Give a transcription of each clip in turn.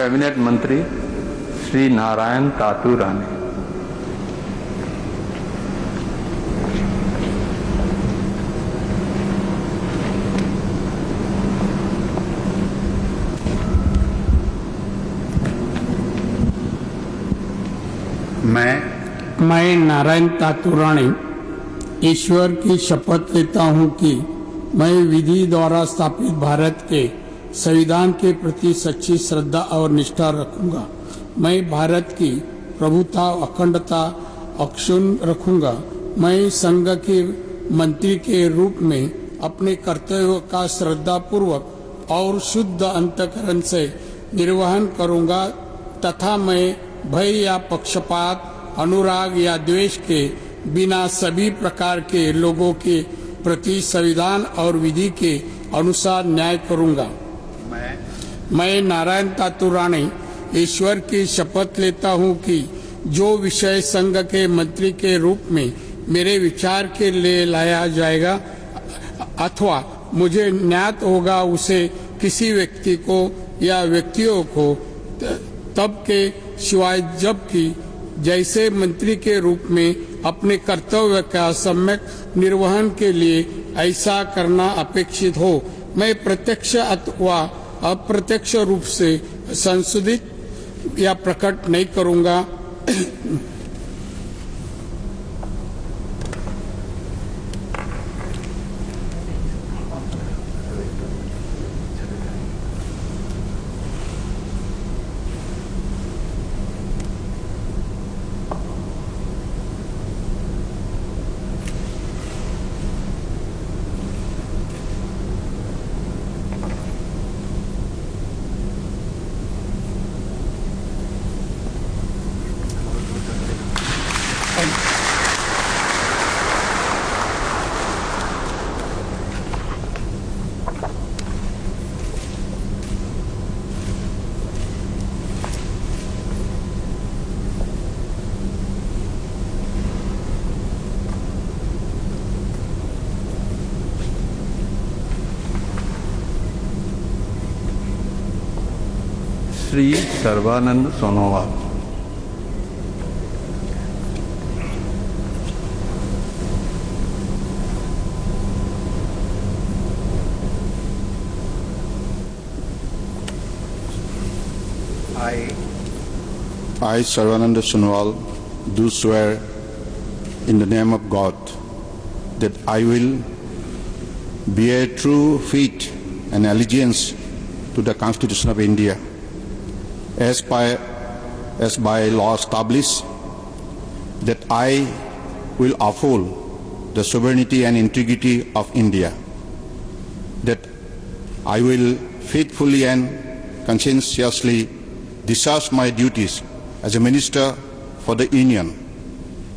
Cabinet मंत्री श्री नारायण तातू राणे। मैं नारायण तातू राणे ईश्वर की शपथ लेता हूं कि मैं विधि द्वारा स्थापित भारत के संविधान के प्रति सच्ची श्रद्धा और निष्ठा रखूंगा। मैं भारत की प्रभुता अखंडता अक्षुण्ण रखूंगा। मैं संघ के मंत्री के रूप में अपने कर्तव्यों का श्रद्धापूर्वक और शुद्ध अंतःकरण से निर्वहन करूंगा तथा मैं भय या पक्षपात अनुराग या द्वेष के बिना सभी प्रकार के लोगों के प्रति संविधान और विधि के अनुसार न्याय करूंगा। मैं नारायण तातू राणे ईश्वर की शपथ लेता हूं कि जो विषय संघ के मंत्री के रूप में मेरे विचार के लिए लाया जाएगा अथवा मुझे ज्ञात होगा उसे किसी व्यक्ति को या व्यक्तियों को तब के सिवाय जबकि जैसे मंत्री के रूप में अपने कर्तव्य का सम्यक निर्वहन के लिए ऐसा करना अपेक्षित हो, मैं प्रत्यक्ष अथवा अप्रत्यक्ष रूप से संशोधित या प्रकट नहीं करूंगा। Shri Sarvananda Sonowal. I, Sarvananda Sonowal, do swear in the name of God that I will bear true faith and allegiance to the Constitution of India as by law established, that I will uphold the sovereignty and integrity of India, that I will faithfully and conscientiously discharge my duties as a minister for the Union,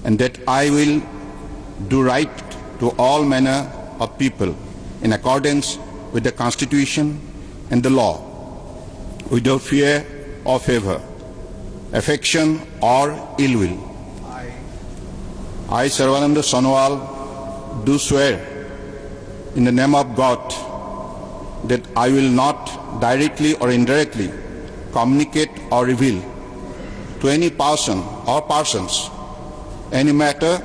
and that I will do right to all manner of people in accordance with the Constitution and the law, without fear or favor, affection or ill will. I, Sarvananda Sonowal, do swear in the name of God that I will not directly or indirectly communicate or reveal to any person or persons any matter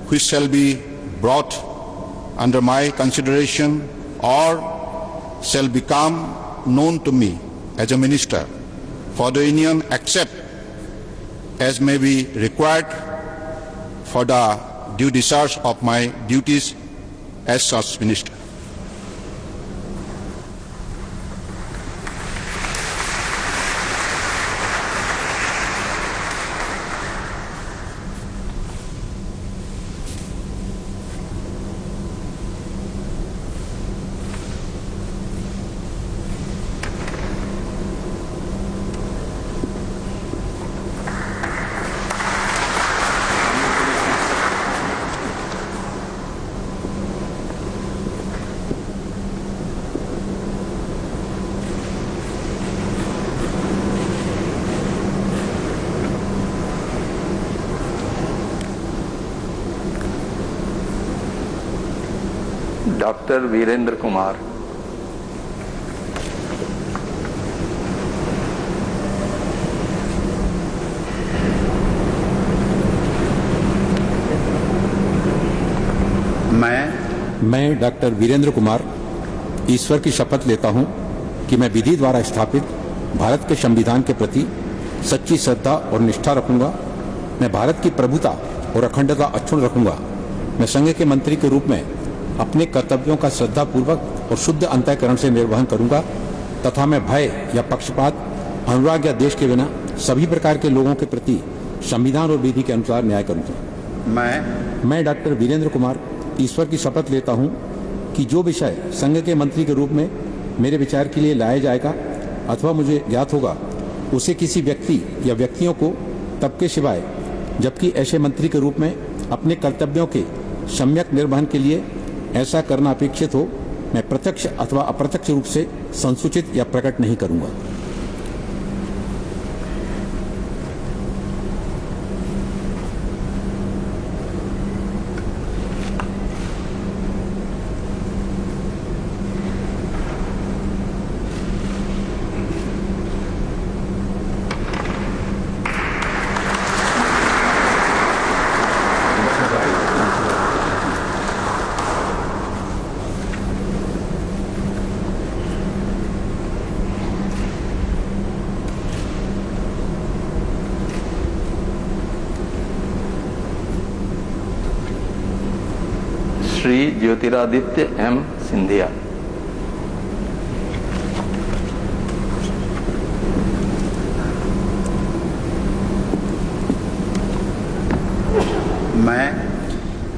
which shall be brought under my consideration or shall become known to me as a minister for the Union, except as may be required for the due discharge of my duties as such minister. Doctor Virendra Kumar. मैं doctor Virendra Kumar ईश्वर की शपथ लेता हूं कि मैं विधि द्वारा स्थापित भारत के संविधान के प्रति सच्ची श्रद्धा और निष्ठा रखूंगा। मैं भारत की प्रभुता और अखंडता अक्षुण्ण रखूंगा। मैं संघ के मंत्री के रूप में अपने कर्तव्यों का श्रद्धापूर्वक और शुद्ध अंतःकरण से निर्वहन करूंगा तथा मैं भय या पक्षपात, अनुराग या देश के बिना सभी प्रकार के लोगों के प्रति संविधान और विधि के अनुसार न्याय करूंगा। मैं डॉक्टर वीरेंद्र कुमार ईश्वर की शपथ लेता हूं कि जो विषय संघ के मंत्री के रूप में मेरे विचार के लिए लाया जाएगा अथवा मुझे ज्ञात होगा, उसे किसी व्यक्ति या व्यक्तियों को तब के सिवाय जबकि ऐसे मंत्री के रूप में अपने कर्तव्यों के सम्यक निर्वहन के लिए ऐसा करना अपेक्षित हो, मैं प्रत्यक्ष अथवा अप्रत्यक्ष रूप से संसूचित या प्रकट नहीं करूंगा। श्री ज्योतिरादित्य एम सिंधिया।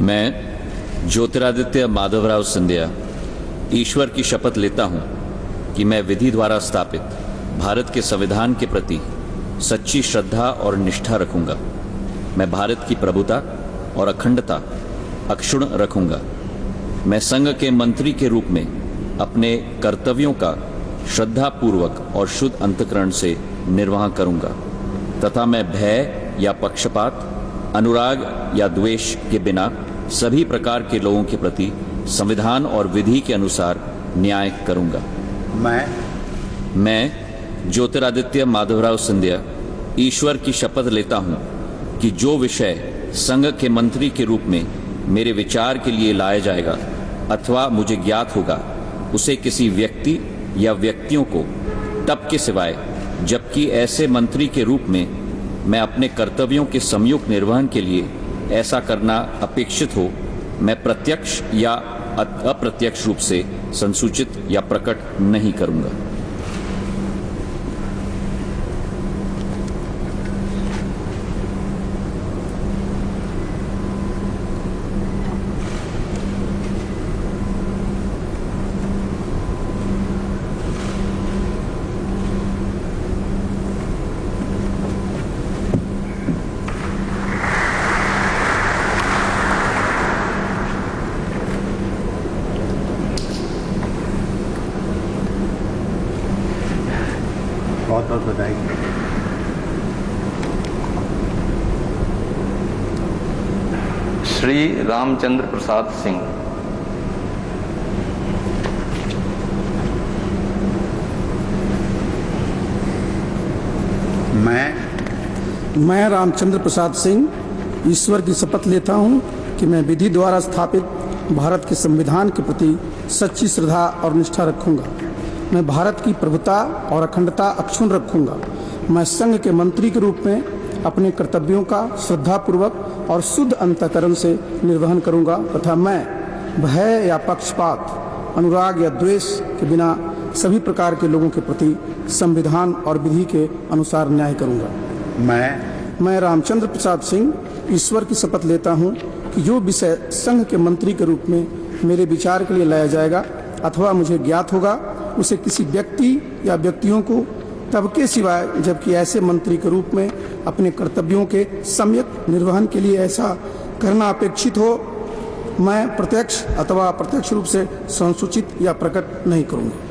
मैं ज्योतिरादित्य माधवराव सिंधिया ईश्वर की शपथ लेता हूं कि मैं विधि द्वारा स्थापित भारत के संविधान के प्रति सच्ची श्रद्धा और निष्ठा रखूंगा। मैं भारत की प्रभुता और अखंडता अक्षुण्ण रखूंगा। मैं संघ के मंत्री के रूप में अपने कर्तव्यों का श्रद्धापूर्वक और शुद्ध अंतःकरण से निर्वाह करूंगा तथा मैं भय या पक्षपात, अनुराग या द्वेष के बिना सभी प्रकार के लोगों के प्रति संविधान और विधि के अनुसार न्याय करूंगा। मैं ज्योतिरादित्य माधवराव सिंधिया ईश्वर की शपथ लेता हूं कि जो विषय संघ के मंत्री के रूप में मेरे विचार के लिए लाया जाएगा अथवा मुझे ज्ञात होगा, उसे किसी व्यक्ति या व्यक्तियों को तब के सिवाय जबकि ऐसे मंत्री के रूप में मैं अपने कर्तव्यों के सम्यक निर्वहन के लिए ऐसा करना अपेक्षित हो, मैं प्रत्यक्ष या अप्रत्यक्ष रूप से संसूचित या प्रकट नहीं करूंगा। बहुत बहुत बधाई। श्री रामचंद्र प्रसाद सिंह। मैं रामचंद्र प्रसाद सिंह ईश्वर की शपथ लेता हूं कि मैं विधि द्वारा स्थापित भारत के संविधान के प्रति सच्ची श्रद्धा और निष्ठा रखूंगा। मैं भारत की प्रभुता और अखंडता अक्षुण्ण रखूंगा। मैं संघ के मंत्री के रूप में अपने कर्तव्यों का श्रद्धापूर्वक और शुद्ध अंतःकरण से निर्वहन करूंगा तथा मैं भय या पक्षपात, अनुराग या द्वेष के बिना सभी प्रकार के लोगों के प्रति संविधान और विधि के अनुसार न्याय करूंगा। मैं रामचंद्र प्रसाद सिंह ईश्वर की शपथ लेता हूं कि जो विषय संघ के मंत्री के रूप में मेरे विचार के लिए लाया जाएगा अथवा मुझे ज्ञात होगा, उसे किसी व्यक्ति या व्यक्तियों को तब के सिवाय जबकि ऐसे मंत्री के रूप में अपने कर्तव्यों के सम्यक निर्वहन के लिए ऐसा करना अपेक्षित हो, मैं प्रत्यक्ष अथवा अप्रत्यक्ष रूप से संसूचित या प्रकट नहीं करूंगा।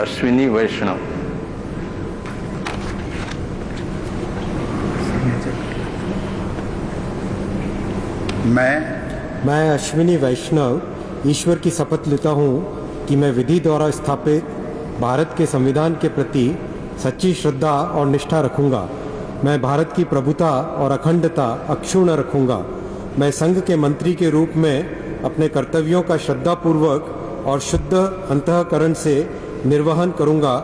अश्विनी वैष्णव। मैं अश्विनी वैष्णव ईश्वर की शपथ लेता हूँ कि मैं विधि द्वारा स्थापित भारत के संविधान के प्रति सच्ची श्रद्धा और निष्ठा रखूँगा। मैं भारत की प्रभुता और अखंडता अक्षुण्ण रखूँगा। मैं संघ के मंत्री के रूप में अपने कर्तव्यों का श्रद्धापूर्वक और शुद्ध अंतःकरण से निर्वहन करूँगा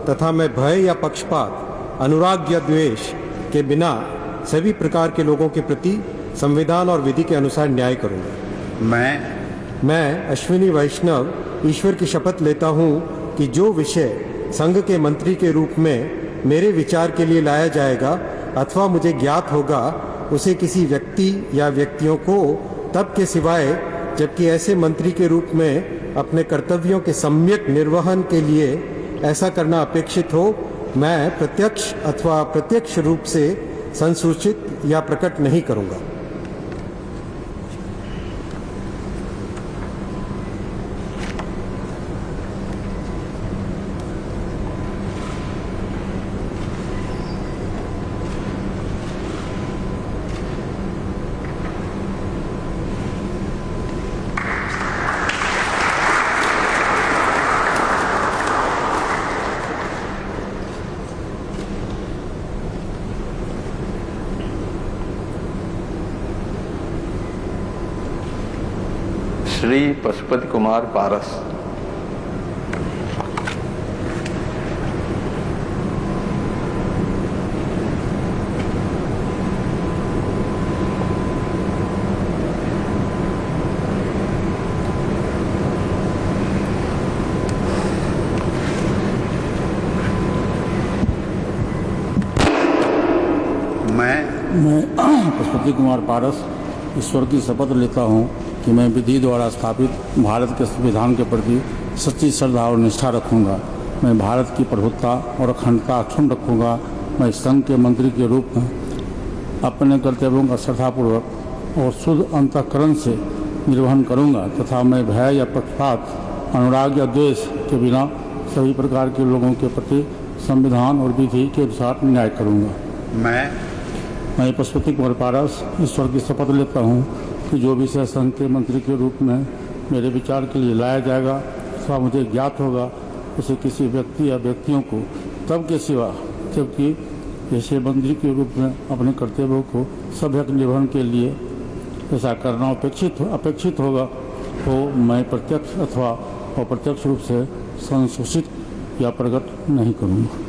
तथा मैं भय या पक्षपात, अनुराग या द्वेष के बिना सभी प्रकार के लोगों के प्रति संविधान और विधि के अनुसार न्याय करूँगा। मैं अश्विनी वैष्णव ईश्वर की शपथ लेता हूँ कि जो विषय संघ के मंत्री के रूप में मेरे विचार के लिए लाया जाएगा अथवा मुझे ज्ञात होगा, उसे किसी व्यक्ति या व्यक्तियों को तब के सिवाय जबकि ऐसे मंत्री के रूप में अपने कर्तव्यों के सम्यक निर्वहन के लिए ऐसा करना अपेक्षित हो, मैं प्रत्यक्ष अथवा अप्रत्यक्ष रूप से संसूचित या प्रकट नहीं करूँगा। श्री पशुपति कुमार पारस। मैं पशुपति कुमार पारस ईश्वर की शपथ लेता हूँ कि मैं विधि द्वारा स्थापित भारत के संविधान के प्रति सच्ची श्रद्धा और निष्ठा रखूँगा। मैं भारत की प्रभुता और अखंडता अक्षुण्ण रखूँगा। मैं संघ के मंत्री के रूप में अपने कर्तव्यों का श्रद्धापूर्वक और शुद्ध अंतःकरण से निर्वहन करूँगा तथा मैं भय या पक्षपात, अनुराग या द्वेष के बिना सभी प्रकार के लोगों के प्रति संविधान और विधि के अनुसार न्याय करूँगा। मैं पशुपति कुमार पारस ईश्वर की शपथ लेता हूँ कि जो विषय संघ के मंत्री के रूप में मेरे विचार के लिए लाया जाएगा अथवा मुझे ज्ञात होगा, उसे किसी व्यक्ति या व्यक्तियों को तब के सिवा जबकि ऐसे मंत्री के रूप में अपने कर्तव्यों को सभ्यक निर्वहन के लिए ऐसा करना अपेक्षित होगा हो, मैं प्रत्यक्ष अथवा अप्रत्यक्ष रूप से संसूचित या प्रकट नहीं करूँगा।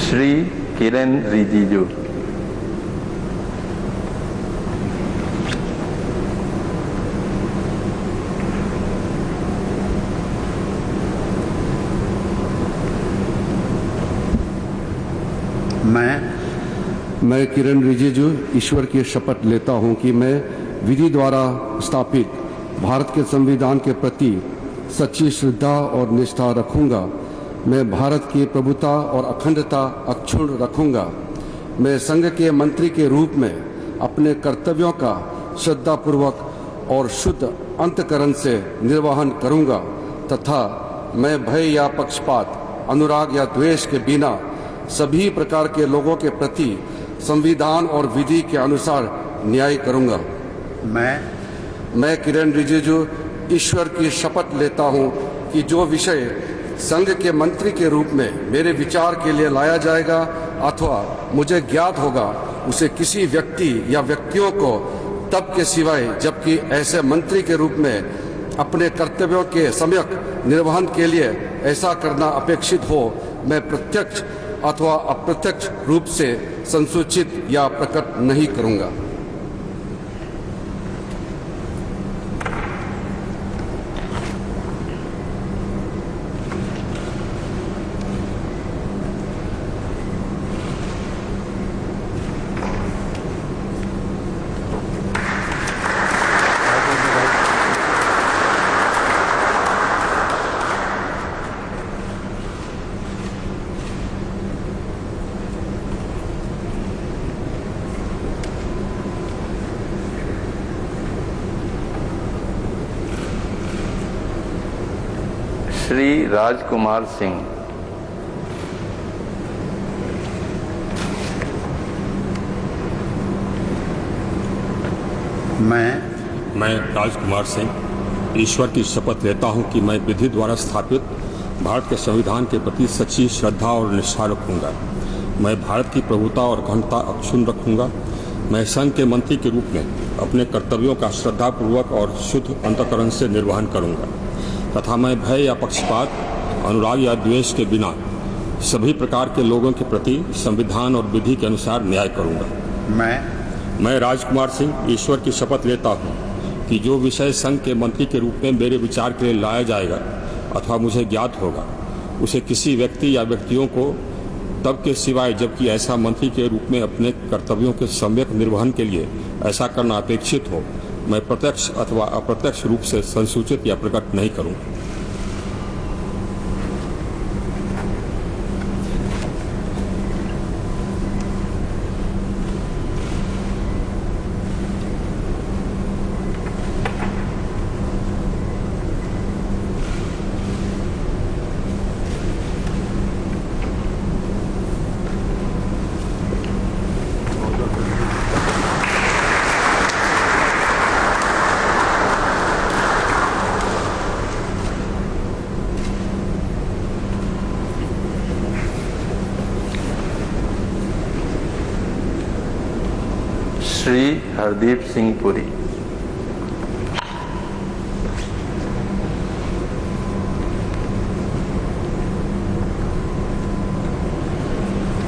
श्री किरण रिजिजू। मैं किरण रिजिजू ईश्वर की शपथ लेता हूं कि मैं विधि द्वारा स्थापित भारत के संविधान के प्रति सच्ची श्रद्धा और निष्ठा रखूंगा। मैं भारत की प्रभुता और अखंडता अक्षुण्ण रखूंगा। मैं संघ के मंत्री के रूप में अपने कर्तव्यों का श्रद्धापूर्वक और शुद्ध अंतःकरण से निर्वहन करूंगा तथा मैं भय या पक्षपात, अनुराग या द्वेष के बिना सभी प्रकार के लोगों के प्रति संविधान और विधि के अनुसार न्याय करूंगा। मैं किरण रिजिजू ईश्वर की शपथ लेता हूं कि जो विषय संघ के मंत्री के रूप में मेरे विचार के लिए लाया जाएगा अथवा मुझे ज्ञात होगा, उसे किसी व्यक्ति या व्यक्तियों को तब के सिवाय जबकि ऐसे मंत्री के रूप में अपने कर्तव्यों के सम्यक निर्वहन के लिए ऐसा करना अपेक्षित हो, मैं प्रत्यक्ष अथवा अप्रत्यक्ष रूप से संसूचित या प्रकट नहीं करूंगा। श्री राजकुमार सिंह। मैं राजकुमार सिंह ईश्वर की शपथ लेता हूं कि मैं विधि द्वारा स्थापित भारत के संविधान के प्रति सच्ची श्रद्धा और निष्ठा रखूंगा। मैं भारत की प्रभुता और अखंडता अक्षुण्ण रखूंगा। मैं संघ के मंत्री के रूप में अपने कर्तव्यों का श्रद्धापूर्वक और शुद्ध अंतःकरण से निर्वहन करूंगा तथा मैं भय या पक्षपात, अनुराग या द्वेष के बिना सभी प्रकार के लोगों के प्रति संविधान और विधि के अनुसार न्याय करूंगा। मैं राजकुमार सिंह ईश्वर की शपथ लेता हूं कि जो विषय संघ के मंत्री के रूप में मेरे विचार के लिए लाया जाएगा अथवा मुझे ज्ञात होगा, उसे किसी व्यक्ति या व्यक्तियों को तब के सिवाय जबकि ऐसा मंत्री के रूप में अपने कर्तव्यों के सम्यक निर्वहन के लिए ऐसा करना अपेक्षित हो, मैं प्रत्यक्ष अथवा अप्रत्यक्ष रूप से संसूचित या प्रकट नहीं करूंगा। Shri Hardeep Singh Puri.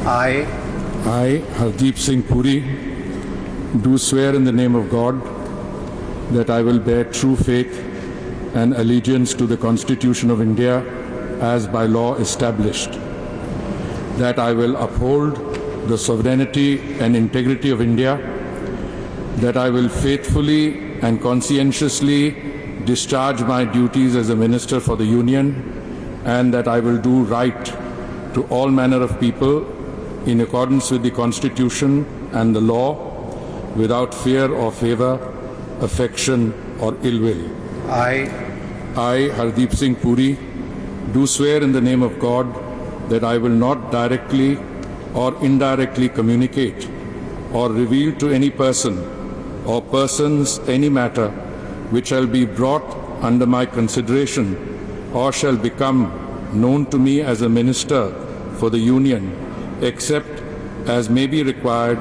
I, Hardeep Singh Puri, do swear in the name of God that I will bear true faith and allegiance to the Constitution of India as by law established, that I will uphold the sovereignty and integrity of India, that I will faithfully and conscientiously discharge my duties as a Minister for the Union, and that I will do right to all manner of people in accordance with the Constitution and the law, without fear or favor, affection or ill will. I, Hardeep Singh Puri, do swear in the name of God that I will not directly or indirectly communicate or reveal to any person or persons any matter which shall be brought under my consideration or shall become known to me as a Minister for the Union, except as may be required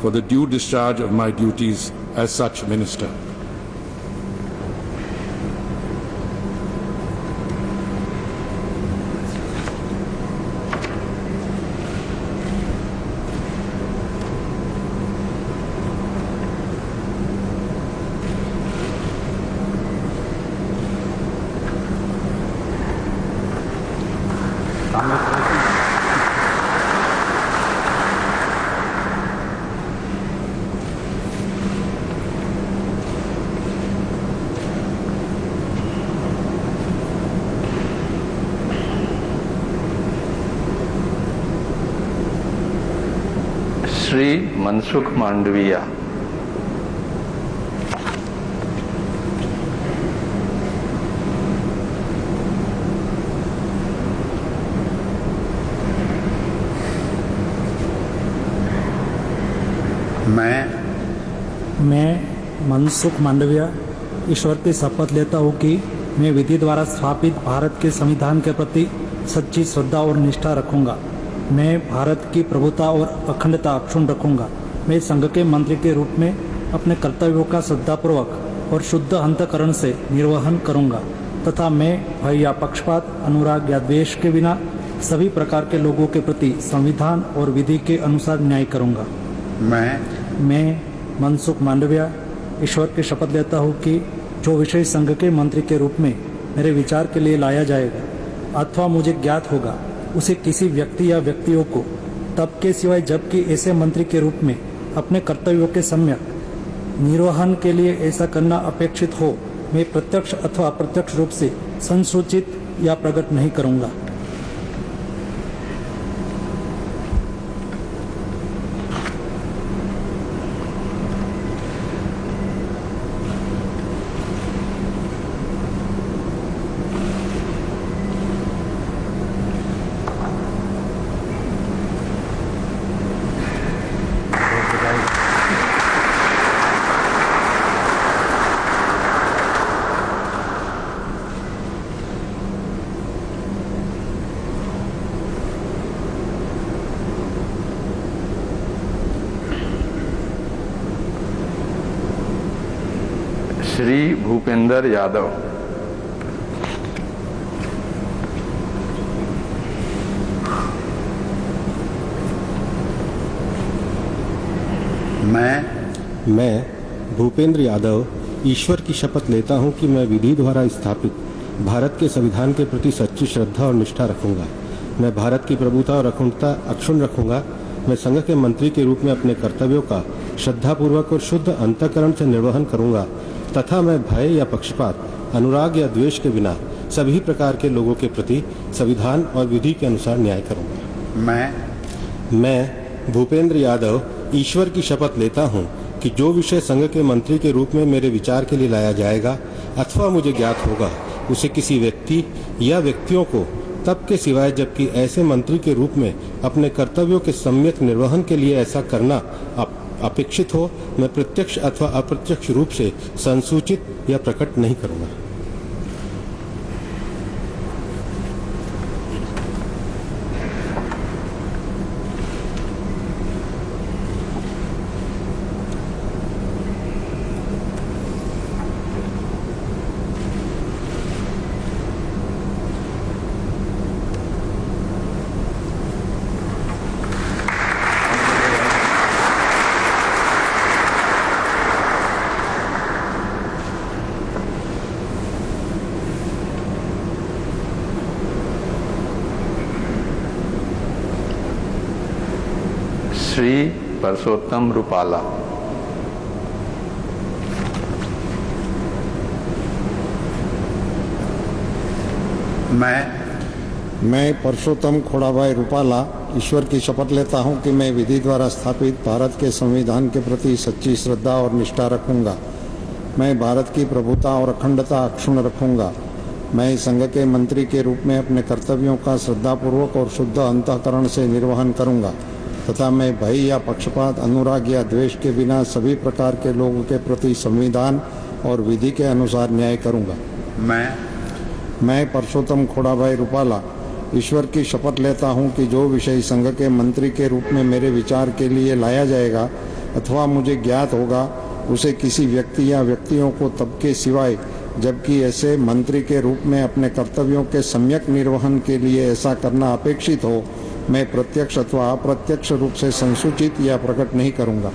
for the due discharge of my duties as such Minister. Shri Mansukh Mandaviya. मैं मनसुख मांडविया ईश्वर की शपथ लेता हूँ कि मैं विधि द्वारा स्थापित भारत के संविधान के प्रति सच्ची श्रद्धा और निष्ठा रखूंगा। मैं भारत की प्रभुता और अखंडता अक्षुण्ण रखूंगा। मैं संघ के मंत्री के रूप में अपने कर्तव्यों का श्रद्धापूर्वक और शुद्ध अंतःकरण से निर्वहन करूंगा तथा मैं भय या पक्षपात, अनुराग या द्वेष के बिना सभी प्रकार के लोगों के प्रति संविधान और विधि के अनुसार न्याय करूंगा। मैं मनसुख मांडविया ईश्वर की शपथ लेता हूँ कि जो विषय संघ के मंत्री के रूप में मेरे विचार के लिए लाया जाएगा अथवा मुझे ज्ञात होगा उसे किसी व्यक्ति या व्यक्तियों को तब के सिवाय जबकि ऐसे मंत्री के रूप में अपने कर्तव्यों के सम्यक निर्वहन के लिए ऐसा करना अपेक्षित हो मैं प्रत्यक्ष अथवा अप्रत्यक्ष रूप से संसूचित या प्रकट नहीं करूंगा। श्री भूपेंद्र यादव। मैं भूपेंद्र यादव ईश्वर की शपथ लेता हूं कि मैं विधि द्वारा स्थापित भारत के संविधान के प्रति सच्ची श्रद्धा और निष्ठा रखूंगा। मैं भारत की प्रभुता और अखंडता अक्षुण्ण रखूंगा। मैं संघ के मंत्री के रूप में अपने कर्तव्यों का श्रद्धापूर्वक और शुद्ध अंतःकरण से निर्वहन करूंगा तथा मैं भय या पक्षपात, अनुराग या द्वेष के बिना सभी प्रकार के लोगों के प्रति संविधान और विधि के अनुसार न्याय करूंगा। मैं भूपेंद्र यादव ईश्वर की शपथ लेता हूं कि जो विषय संघ के मंत्री के रूप में मेरे विचार के लिए लाया जाएगा अथवा मुझे ज्ञात होगा उसे किसी व्यक्ति या व्यक्तियों को तब के सिवाय जबकि ऐसे मंत्री के रूप में अपने कर्तव्यों के सम्यक निर्वहन के लिए ऐसा करना अपेक्षित हो मैं प्रत्यक्ष अथवा अप्रत्यक्ष रूप से संसूचित या प्रकट नहीं करूंगा। श्री परसोत्तम रूपाला। मैं परसोत्तम खोड़ाभाई रूपाला ईश्वर की शपथ लेता हूं कि मैं विधि द्वारा स्थापित भारत के संविधान के प्रति सच्ची श्रद्धा और निष्ठा रखूंगा। मैं भारत की प्रभुता और अखंडता अक्षुण्ण रखूंगा। मैं संघ के मंत्री के रूप में अपने कर्तव्यों का श्रद्धापूर्वक और शुद्ध अंतःकरण से निर्वहन करूंगा तथा मैं भय या पक्षपात, अनुराग या द्वेष के बिना सभी प्रकार के लोगों के प्रति संविधान और विधि के अनुसार न्याय करूंगा। मैं परसोत्तम खोड़ाभाई रूपाला ईश्वर की शपथ लेता हूं कि जो विषय संघ के मंत्री के रूप में मेरे विचार के लिए लाया जाएगा अथवा मुझे ज्ञात होगा उसे किसी व्यक्ति या व्यक्तियों को तब के सिवाय जबकि ऐसे मंत्री के रूप में अपने कर्तव्यों के सम्यक निर्वहन के लिए ऐसा करना अपेक्षित हो मैं प्रत्यक्ष अथवा अप्रत्यक्ष रूप से संसूचित या प्रकट नहीं करूंगा।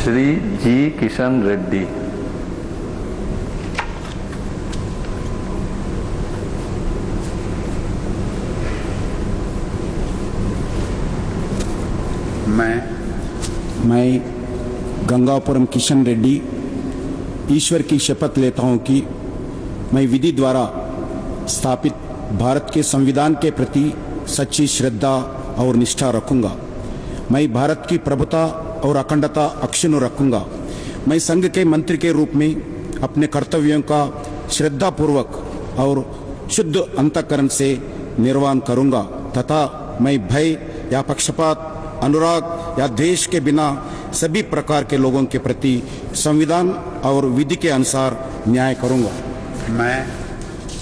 श्री जी किशन रेड्डी। मैं गंगापुरम किशन रेड्डी ईश्वर की शपथ लेता हूं कि मैं विधि द्वारा स्थापित भारत के संविधान के प्रति सच्ची श्रद्धा और निष्ठा रखूंगा। मैं भारत की प्रभुता और अखंडता अक्षुण्ण रखूंगा। मैं संघ के मंत्री के रूप में अपने कर्तव्यों का श्रद्धापूर्वक और शुद्ध अंतःकरण से निर्वहन करूंगा तथा मैं भय या पक्षपात, अनुराग या द्वेष के बिना सभी प्रकार के लोगों के प्रति संविधान और विधि के अनुसार न्याय करूंगा।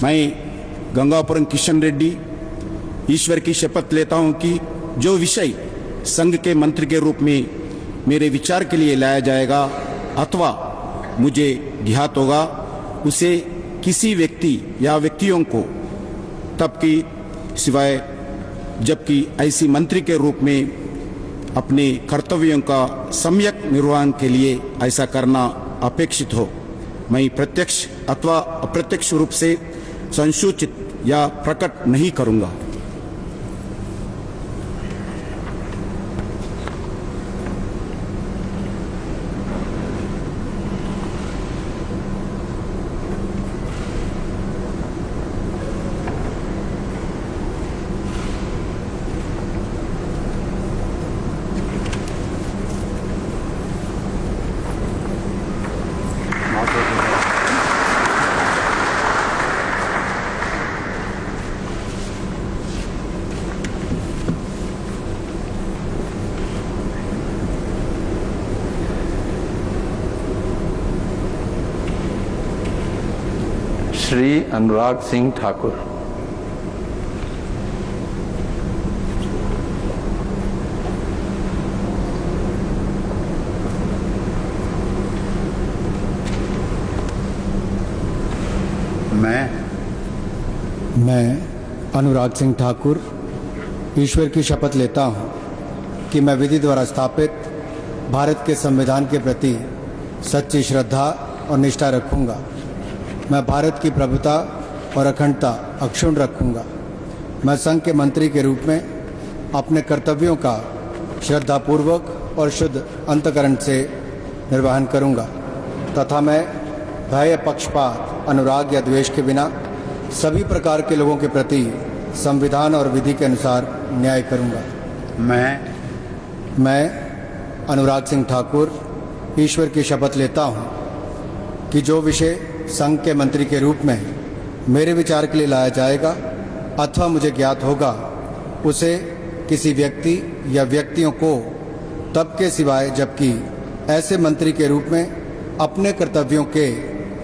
मैं गंगापुरम किशन रेड्डी ईश्वर की शपथ लेता हूं कि जो विषय संघ के मंत्री के रूप में मेरे विचार के लिए लाया जाएगा अथवा मुझे ज्ञात होगा उसे किसी व्यक्ति या व्यक्तियों को तब की सिवाय जबकि ऐसी मंत्री के रूप में अपने कर्तव्यों का सम्यक निर्वहन के लिए ऐसा करना अपेक्षित हो, मैं प्रत्यक्ष अथवा अप्रत्यक्ष रूप से संसूचित या प्रकट नहीं करूंगा। श्री अनुराग सिंह ठाकुर। मैं अनुराग सिंह ठाकुर ईश्वर की शपथ लेता हूं कि मैं विधि द्वारा स्थापित भारत के संविधान के प्रति सच्ची श्रद्धा और निष्ठा रखूंगा। मैं भारत की प्रभुता और अखंडता अक्षुण्ण रखूंगा। मैं संघ के मंत्री के रूप में अपने कर्तव्यों का श्रद्धापूर्वक और शुद्ध अंतःकरण से निर्वहन करूंगा तथा मैं भय, पक्षपात, अनुराग या द्वेष के बिना सभी प्रकार के लोगों के प्रति संविधान और विधि के अनुसार न्याय करूंगा। मैं अनुराग सिंह ठाकुर ईश्वर की शपथ लेता हूं कि जो विषय संघ के मंत्री के रूप में मेरे विचार के लिए लाया जाएगा अथवा मुझे ज्ञात होगा उसे किसी व्यक्ति या व्यक्तियों को तब के सिवाय जबकि ऐसे मंत्री के रूप में अपने कर्तव्यों के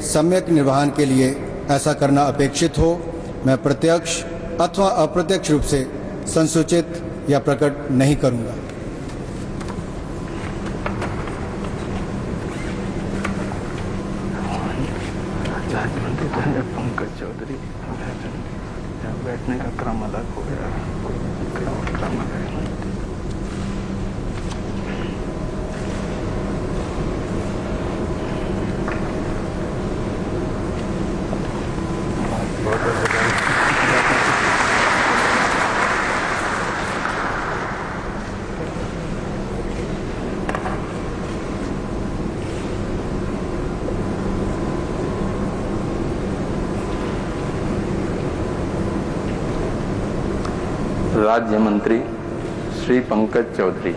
सम्यक निर्वहन के लिए ऐसा करना अपेक्षित हो, मैं प्रत्यक्ष अथवा अप्रत्यक्ष रूप से संसूचित या प्रकट नहीं करूंगा। पंकज चौधरी बैठने का क्रम अलग हो गया, क्रम अलग है। राज्य मंत्री श्री पंकज चौधरी।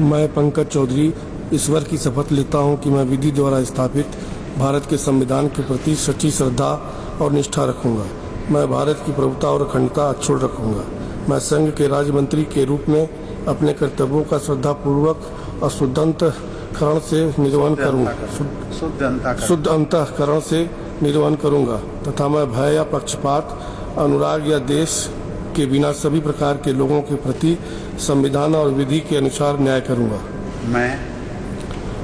मैं पंकज चौधरी ईश्वर की शपथ लेता हूं कि मैं विधि द्वारा स्थापित भारत के संविधान के प्रति सच्ची श्रद्धा और निष्ठा रखूंगा। मैं भारत की प्रभुता और अखंडता अक्षुण्ण रखूंगा। मैं संघ के राज्य मंत्री के रूप में अपने कर्तव्यों का श्रद्धापूर्वक और शुद्ध अंतःकरण से निर्वहन करूंगा तथा मैं भय या पक्षपात, अनुराग या देश के बिना सभी प्रकार के लोगों के प्रति संविधान और विधि के अनुसार न्याय करूंगा।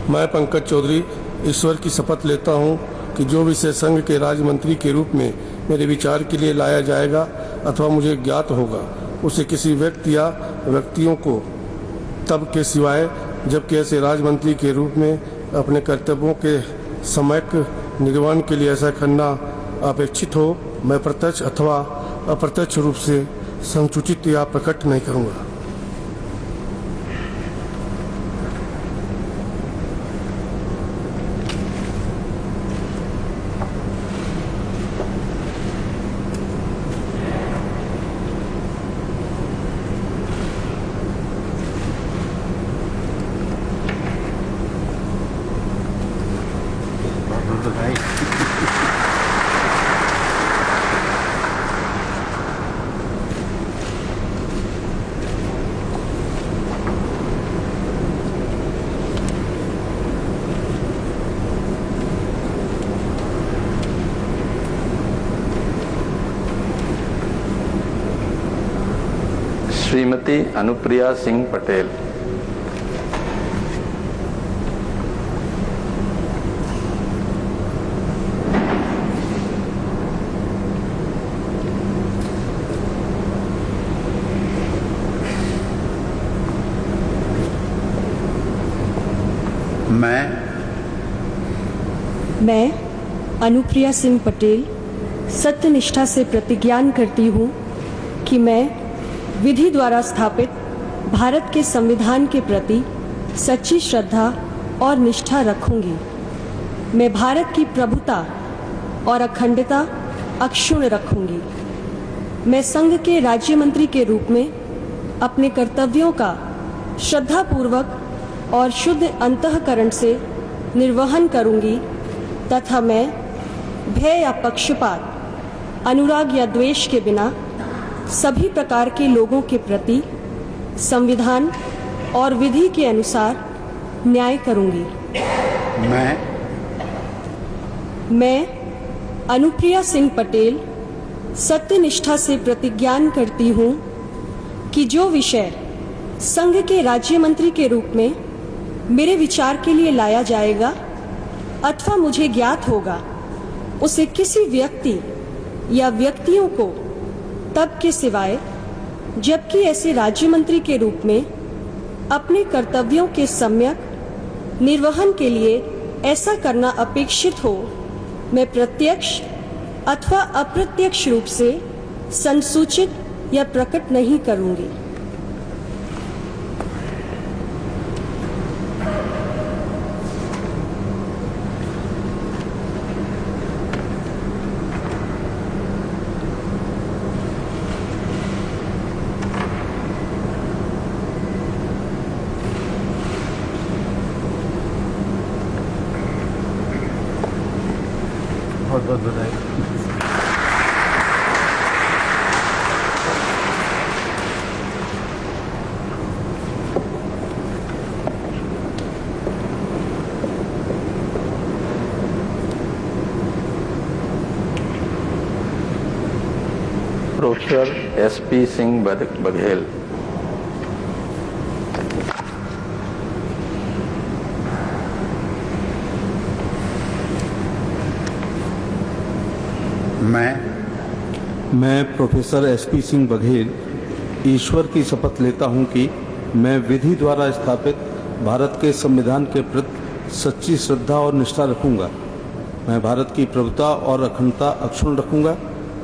मैं पंकज चौधरी ईश्वर की शपथ लेता हूं कि जो विषय संघ के राज्य मंत्री के रूप में मेरे विचार के लिए लाया जाएगा अथवा मुझे ज्ञात होगा उसे किसी व्यक्ति या व्यक्तियों को तब के सिवाय जबकि ऐसे राजमंत्री के रूप में अपने कर्तव्यों के सम्यक निर्वहन के लिए ऐसा करना अपेक्षित हो, मैं प्रत्यक्ष अथवा अप्रत्यक्ष रूप से संसूचित या प्रकट नहीं करूँगा। श्रीमती अनुप्रिया सिंह पटेल। मैं अनुप्रिया सिंह पटेल सत्यनिष्ठा से प्रतिज्ञान करती हूँ कि मैं विधि द्वारा स्थापित भारत के संविधान के प्रति सच्ची श्रद्धा और निष्ठा रखूंगी। मैं भारत की प्रभुता और अखंडता अक्षुण्ण रखूंगी। मैं संघ के राज्य मंत्री के रूप में अपने कर्तव्यों का श्रद्धापूर्वक और शुद्ध अंतःकरण से निर्वहन करूंगी तथा मैं भय या पक्षपात, अनुराग या द्वेष के बिना सभी प्रकार के लोगों के प्रति संविधान और विधि के अनुसार न्याय करूंगी। मैं अनुप्रिया सिंह पटेल सत्यनिष्ठा से प्रतिज्ञान करती हूँ कि जो विषय संघ के राज्य मंत्री के रूप में मेरे विचार के लिए लाया जाएगा अथवा मुझे ज्ञात होगा, उसे किसी व्यक्ति या व्यक्तियों को तब के सिवाय जबकि ऐसे राज्य मंत्री के रूप में अपने कर्तव्यों के सम्यक निर्वहन के लिए ऐसा करना अपेक्षित हो, मैं प्रत्यक्ष अथवा अप्रत्यक्ष रूप से संसूचित या प्रकट नहीं करूंगी। बहुत बहुत बधाई। Professor SP Singh Baghel. मैं प्रोफेसर SP सिंह बघेल ईश्वर की शपथ लेता हूं कि मैं विधि द्वारा स्थापित भारत के संविधान के प्रति सच्ची श्रद्धा और निष्ठा रखूंगा। मैं भारत की प्रभुता और अखंडता अक्षुण्ण रखूंगा।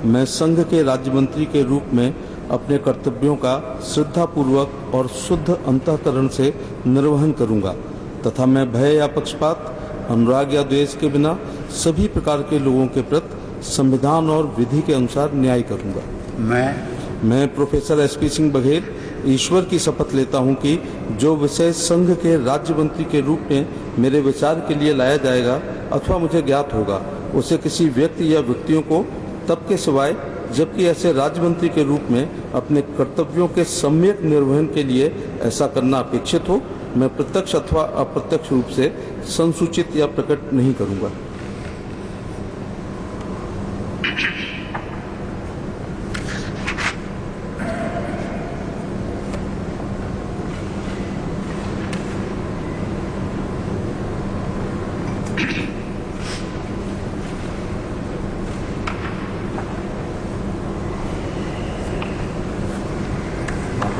मैं संघ के राज्य मंत्री के रूप में अपने कर्तव्यों का श्रद्धापूर्वक और शुद्ध अंतःकरण से निर्वहन करूंगा तथा मैं भय या पक्षपात, अनुराग या द्वेष के बिना सभी प्रकार के लोगों के प्रति संविधान और विधि के अनुसार न्याय करूंगा। मैं प्रोफेसर SP सिंह बघेल ईश्वर की शपथ लेता हूं कि जो विषय संघ के राज्य मंत्री के रूप में मेरे विचार के लिए लाया जाएगा अथवा मुझे ज्ञात होगा, उसे किसी व्यक्ति या व्यक्तियों को तब के सिवाय जबकि ऐसे राज्य मंत्री के रूप में अपने कर्तव्यों के सम्यक निर्वहन के लिए ऐसा करना अपेक्षित हो, मैं प्रत्यक्ष अथवा अप्रत्यक्ष रूप से संसूचित या प्रकट नहीं करूंगा।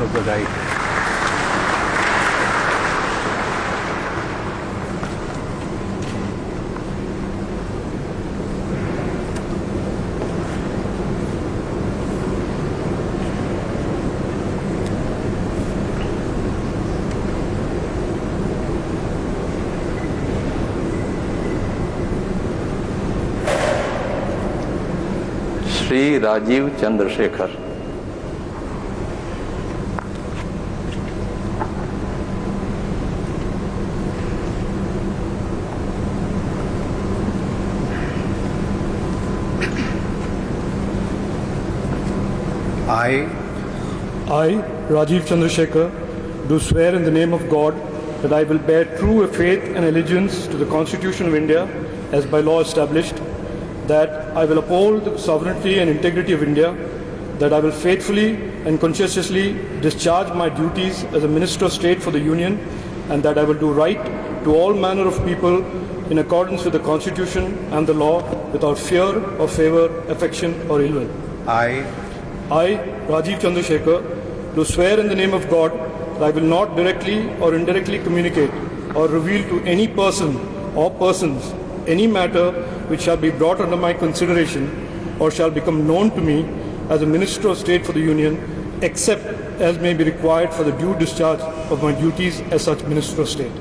of the right. Shri Rajiv Chandrashekhar. I, Rajiv Chandrasekhar, do swear in the name of God that I will bear true faith and allegiance to the Constitution of India as by law established, that I will uphold the sovereignty and integrity of India, that I will faithfully and conscientiously discharge my duties as a Minister of State for the Union, and that I will do right to all manner of people in accordance with the Constitution and the law without fear or favor, affection or ill will. I, Rajiv Chandrasekhar, do swear in the name of God that I will not directly or indirectly communicate or reveal to any person or persons any matter which shall be brought under my consideration or shall become known to me as a Minister of State for the Union, except as may be required for the due discharge of my duties as such Minister of State.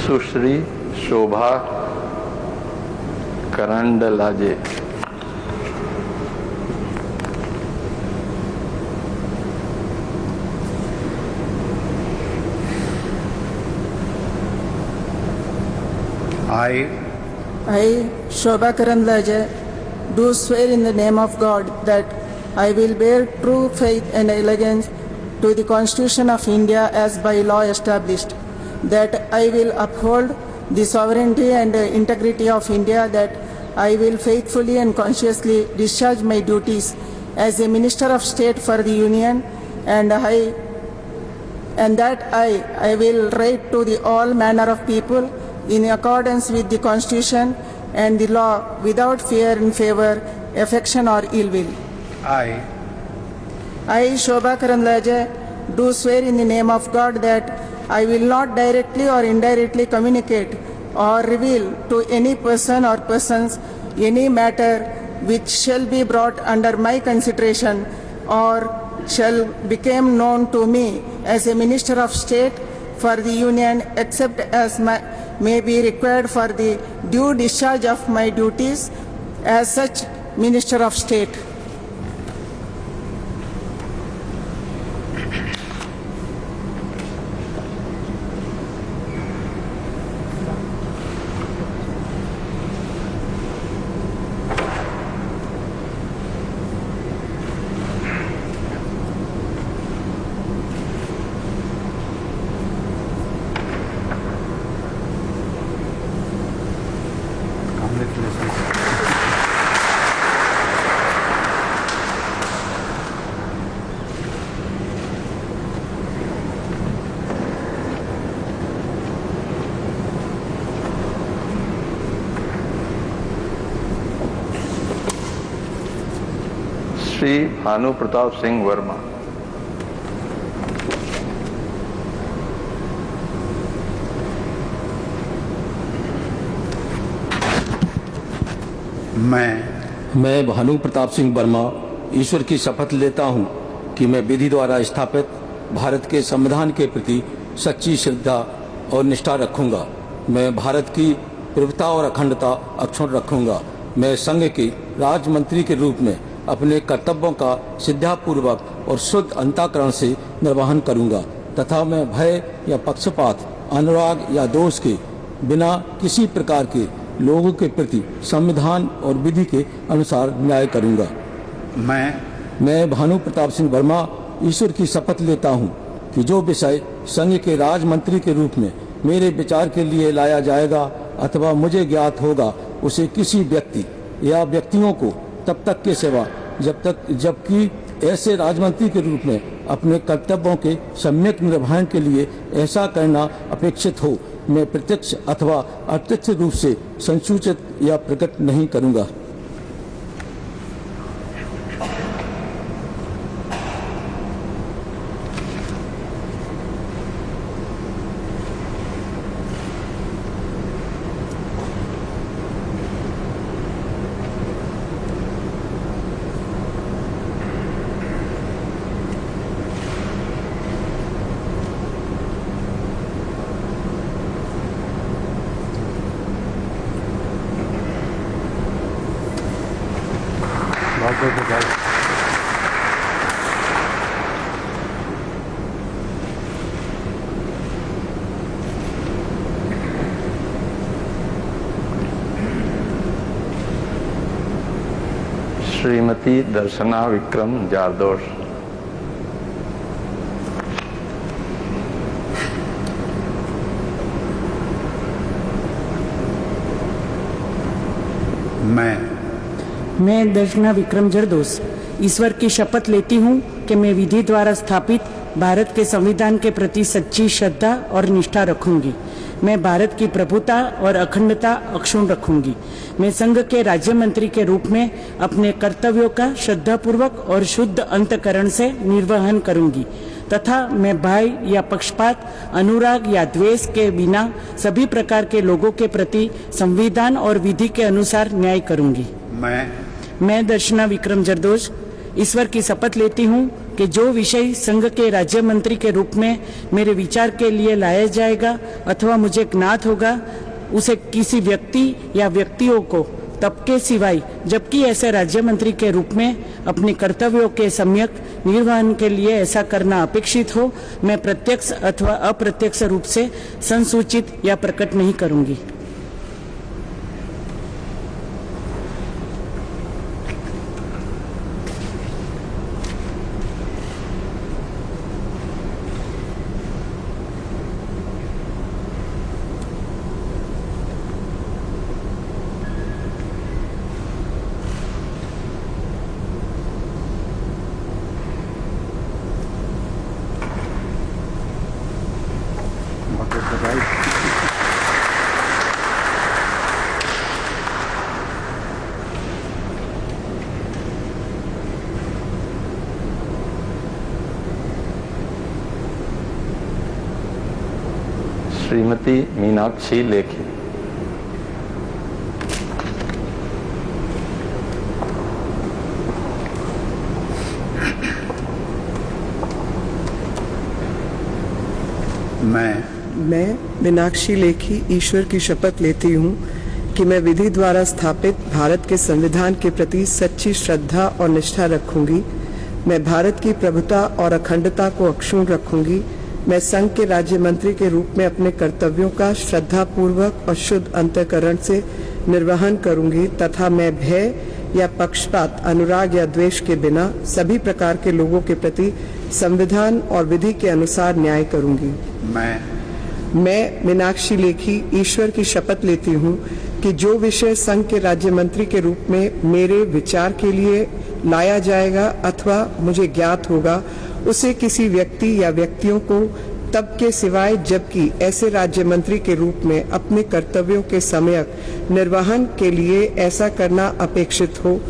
Sushri Shobha करंडलाजे। I, Shobha Karandlaje, do swear in the name of God that I will bear true faith and allegiance to the Constitution of India as by law established, that I will uphold the sovereignty and integrity of India, that I will faithfully and conscientiously discharge my duties as a Minister of State for the Union, and that I will write to the all manner of people in accordance with the Constitution and the law without fear and favor, affection or ill will. I, Shobha Karandlaje, do swear in the name of God that I will not directly or indirectly communicate or reveal to any person or persons any matter which shall be brought under my consideration or shall become known to me as a Minister of State for the Union, except as may be required for the due discharge of my duties as such Minister of State. Shri Bhanu Pratap Singh Verma. मैं भानु प्रताप सिंह वर्मा ईश्वर की शपथ लेता हूं कि मैं विधि द्वारा स्थापित भारत के संविधान के प्रति सच्ची श्रद्धा और निष्ठा रखूंगा। मैं भारत की प्रभुता और अखंडता अक्षुण्ण रखूंगा। मैं संघ के राज्य मंत्री के रूप में अपने कर्तव्यों का श्रद्धापूर्वक और शुद्ध अंतःकरण से निर्वहन करूंगा तथा मैं भय या पक्षपात, अनुराग या दोष के बिना किसी प्रकार के लोगों के प्रति संविधान और विधि के अनुसार न्याय करूंगा। मैं भानु प्रताप सिंह वर्मा ईश्वर की शपथ लेता हूं कि जो विषय संघ के राज्य मंत्री के रूप में मेरे विचार के लिए लाया जाएगा अथवा मुझे ज्ञात होगा, उसे किसी व्यक्ति या व्यक्तियों को तब तक के सेवा जबकि ऐसे राजमंत्री के रूप में अपने कर्तव्यों के सम्यक निर्वहन के लिए ऐसा करना अपेक्षित हो, मैं प्रत्यक्ष अथवा अप्रत्यक्ष रूप से संसूचित या प्रकट नहीं करूंगा। श्रीमती दर्शना विक्रम जारदोश। मैं दर्शना विक्रम जरदोस ईश्वर की शपथ लेती हूँ कि मैं विधि द्वारा स्थापित भारत के संविधान के प्रति सच्ची श्रद्धा और निष्ठा रखूंगी। मैं भारत की प्रभुता और अखंडता अक्षुण्ण रखूंगी। मैं संघ के राज्य मंत्री के रूप में अपने कर्तव्यों का श्रद्धापूर्वक और शुद्ध अंतःकरण से निर्वहन करूंगी तथा मैं भय या पक्षपात, अनुराग या द्वेष के बिना सभी प्रकार के लोगों के प्रति संविधान और विधि के अनुसार न्याय करूंगी। मैं दर्शना विक्रम जरदोश ईश्वर की शपथ लेती हूँ कि जो विषय संघ के राज्य मंत्री के रूप में मेरे विचार के लिए लाया जाएगा अथवा मुझे ज्ञात होगा, उसे किसी व्यक्ति या व्यक्तियों को तब के सिवाय जबकि ऐसे राज्य मंत्री के रूप में अपने कर्तव्यों के सम्यक निर्वहन के लिए ऐसा करना अपेक्षित हो, मैं प्रत्यक्ष अथवा अप्रत्यक्ष रूप से संसूचित या प्रकट नहीं करूंगी। श्रीमती मीनाक्षी लेखी। मैं मीनाक्षी लेखी ईश्वर की शपथ लेती हूँ कि मैं विधि द्वारा स्थापित भारत के संविधान के प्रति सच्ची श्रद्धा और निष्ठा रखूंगी। मैं भारत की प्रभुता और अखंडता को अक्षुण्ण रखूंगी। मैं संघ के राज्य मंत्री के रूप में अपने कर्तव्यों का श्रद्धापूर्वक और शुद्ध अंतःकरण से निर्वहन करूंगी तथा मैं भय या पक्षपात, अनुराग या द्वेष के बिना सभी प्रकार के लोगों के प्रति संविधान और विधि के अनुसार न्याय करूंगी। मैं मीनाक्षी लेखी ईश्वर की शपथ लेती हूँ कि जो विषय संघ के राज्य मंत्री के रूप में मेरे विचार के लिए लाया जाएगा अथवा मुझे ज्ञात होगा, उसे किसी व्यक्ति या व्यक्तियों को तब के सिवाय जबकि ऐसे राज्य मंत्री के रूप में अपने कर्तव्यों के सम्यक निर्वहन के लिए ऐसा करना अपेक्षित हो,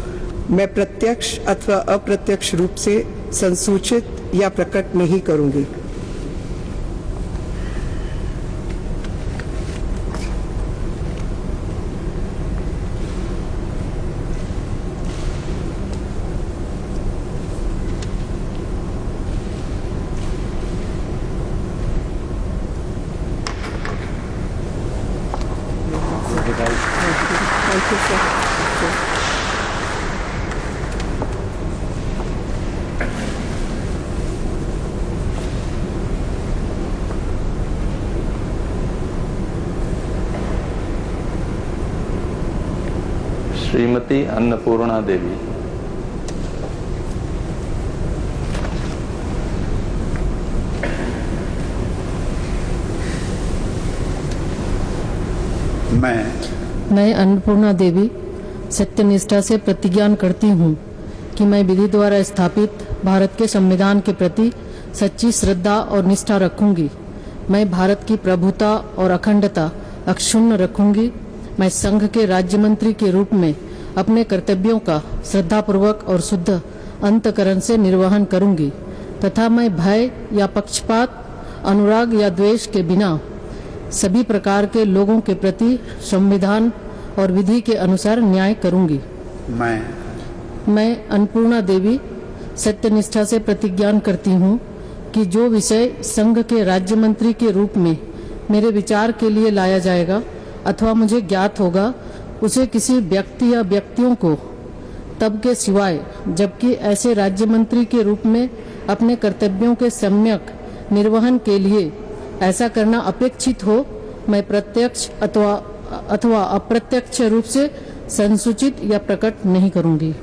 मैं प्रत्यक्ष अथवा अप्रत्यक्ष रूप से संसूचित या प्रकट नहीं करूंगी। श्रीमती अन्नपूर्णा देवी, मैं अन्नपूर्णा देवी सत्यनिष्ठा से प्रतिज्ञा करती हूँ कि मैं विधि द्वारा स्थापित भारत के संविधान के प्रति सच्ची श्रद्धा और निष्ठा रखूंगी। मैं भारत की प्रभुता और अखंडता अक्षुण्ण रखूंगी। मैं संघ के राज्य मंत्री के रूप में अपने कर्तव्यों का श्रद्धापूर्वक और शुद्ध अंतकरण से निर्वहन करूंगी तथा मैं भय या पक्षपात, अनुराग या द्वेष के बिना सभी प्रकार के लोगों के प्रति संविधान और विधि के अनुसार न्याय करूंगी। मैं अन्नपूर्णा देवी सत्यनिष्ठा से प्रतिज्ञा करती हूँ कि जो विषय संघ के राज्य मंत्री के रूप में मेरे विचार के लिए लाया जाएगा अथवा मुझे ज्ञात होगा, उसे किसी व्यक्ति या व्यक्तियों को तब के सिवाय जबकि ऐसे राज्य मंत्री के रूप में अपने कर्तव्यों के सम्यक निर्वहन के लिए ऐसा करना अपेक्षित हो, मैं प्रत्यक्ष अथवा अप्रत्यक्ष रूप से संसूचित या प्रकट नहीं करूंगी।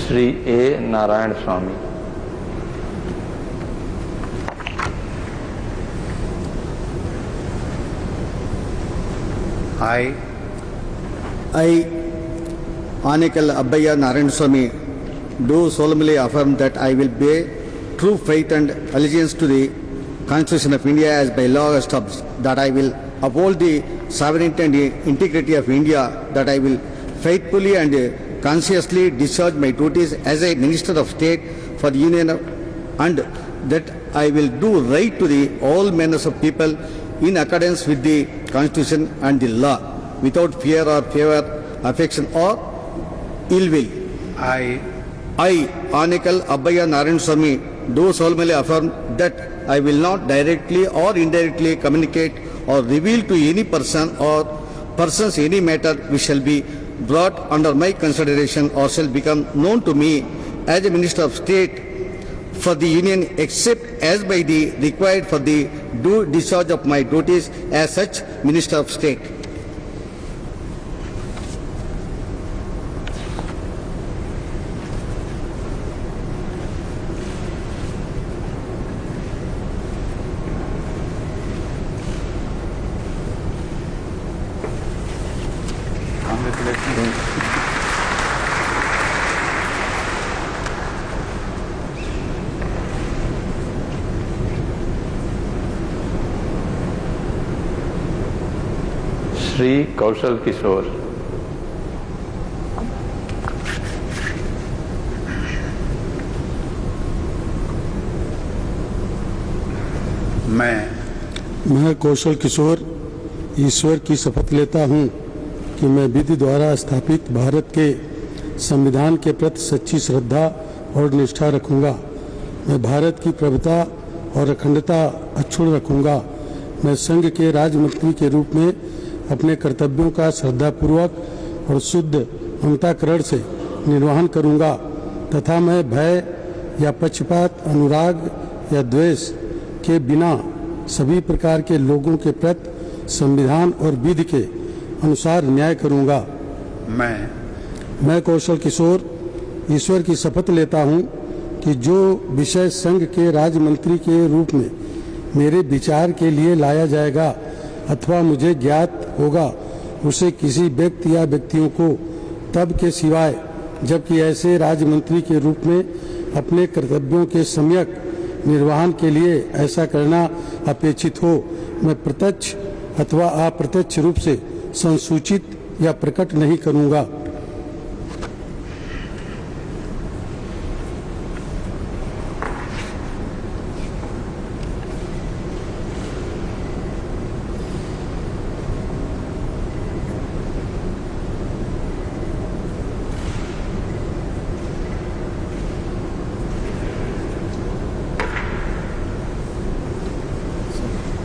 श्री ए नारायण स्वामी, I, Anikal Abbayya Narayan Swami, do solemnly affirm that I will bear true faith and allegiance to the Constitution of India as by law established, that I will uphold the sovereignty and integrity of India, that I will faithfully and consciously discharge my duties as a Minister of State for the Union, and that I will do right to the all manners of people in accordance with the Constitution and the law, without fear or favor, affection or ill will. I, Anikal Abbayya Narayan Swami, do solemnly affirm that I will not directly or indirectly communicate or reveal to any person or persons any matter which shall be brought under my consideration or shall become known to me as a Minister of State for the Union, except as by the required for the due discharge of my duties as such Minister of State. Shri Kaushal Kishore, मैं कौशल किशोर ईश्वर की शपथ लेता हूँ कि मैं विधि द्वारा स्थापित भारत के संविधान के प्रति सच्ची श्रद्धा और निष्ठा रखूंगा। मैं भारत की प्रभुता और अखंडता अक्षुण्ण रखूंगा। मैं संघ के राज्य मंत्री के रूप में अपने कर्तव्यों का श्रद्धापूर्वक और शुद्ध अंतःकरण से निर्वहन करूंगा तथा मैं भय या पक्षपात, अनुराग या द्वेष के बिना सभी प्रकार के लोगों के प्रति संविधान और विधि के अनुसार न्याय करूंगा। मैं कौशल किशोर ईश्वर की शपथ लेता हूं कि जो विषय संघ के राज्य मंत्री के रूप में मेरे विचार के लिए लाया जाएगा अथवा मुझे ज्ञात होगा, उसे किसी व्यक्ति या व्यक्तियों को तब के सिवाय जबकि ऐसे राज्य मंत्री के रूप में अपने कर्तव्यों के सम्यक निर्वहन के लिए ऐसा करना अपेक्षित हो, मैं प्रत्यक्ष अथवा अप्रत्यक्ष रूप से संसूचित या प्रकट नहीं करूंगा।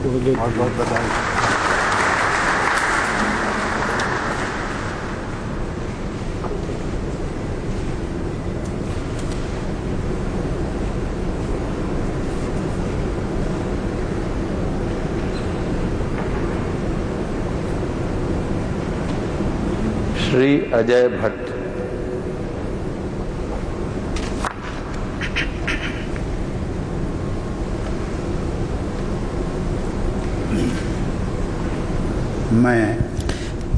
बहुत बहुत बधाई। श्री अजय भट्ट।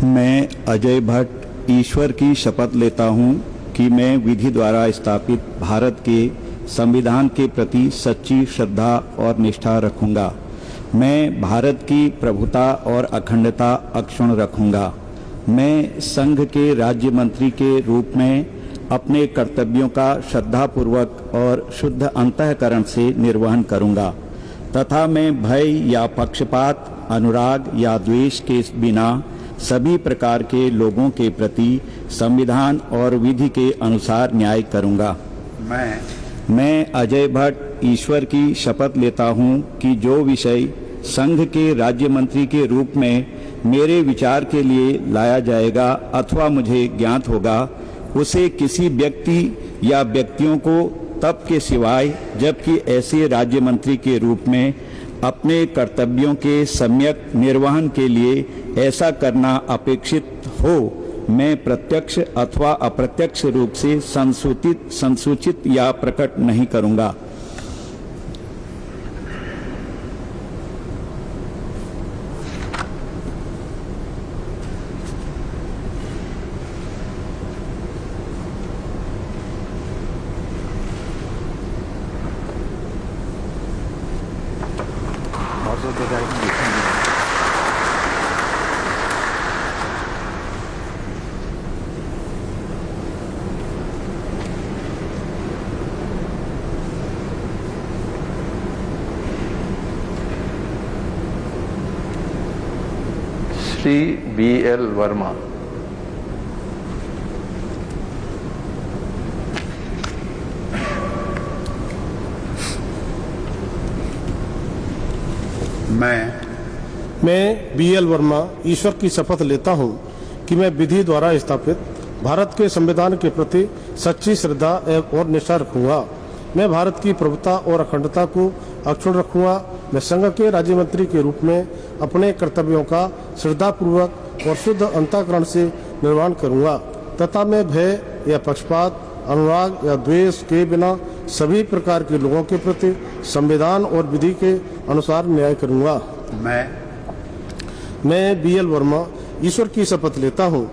मैं अजय भट्ट ईश्वर की शपथ लेता हूं कि मैं विधि द्वारा स्थापित भारत के संविधान के प्रति सच्ची श्रद्धा और निष्ठा रखूंगा। मैं भारत की प्रभुता और अखंडता अक्षुण्ण रखूंगा। मैं संघ के राज्य मंत्री के रूप में अपने कर्तव्यों का श्रद्धापूर्वक और शुद्ध अंतःकरण से निर्वहन करूंगा तथा मैं भय या पक्षपात, अनुराग या द्वेष के बिना सभी प्रकार के लोगों के प्रति संविधान और विधि के अनुसार न्याय करूंगा। मैं अजय भट्ट ईश्वर की शपथ लेता हूं कि जो विषय संघ के राज्य मंत्री के रूप में मेरे विचार के लिए लाया जाएगा अथवा मुझे ज्ञात होगा, उसे किसी व्यक्ति या व्यक्तियों को तब के सिवाय जबकि ऐसे राज्य मंत्री के रूप में अपने कर्तव्यों के सम्यक निर्वहन के लिए ऐसा करना अपेक्षित हो, मैं प्रत्यक्ष अथवा अप्रत्यक्ष रूप से संसूचित या प्रकट नहीं करूंगा। श्री BL वर्मा। मैं BL वर्मा ईश्वर की शपथ लेता हूं कि मैं विधि द्वारा स्थापित भारत के संविधान के प्रति सच्ची श्रद्धा और निष्ठा रखूंगा। मैं भारत की प्रभुता और अखंडता को अक्षुण्ण रखूंगा। मैं संघ के राज्य मंत्री के रूप में अपने कर्तव्यों का श्रद्धापूर्वक और शुद्ध अंतःकरण से निर्वहन करूंगा तथा मैं भय या पक्षपात, अनुराग या द्वेष के बिना सभी प्रकार के लोगों के प्रति संविधान और विधि के अनुसार न्याय करूंगा। मैं BL वर्मा ईश्वर की शपथ लेता हूं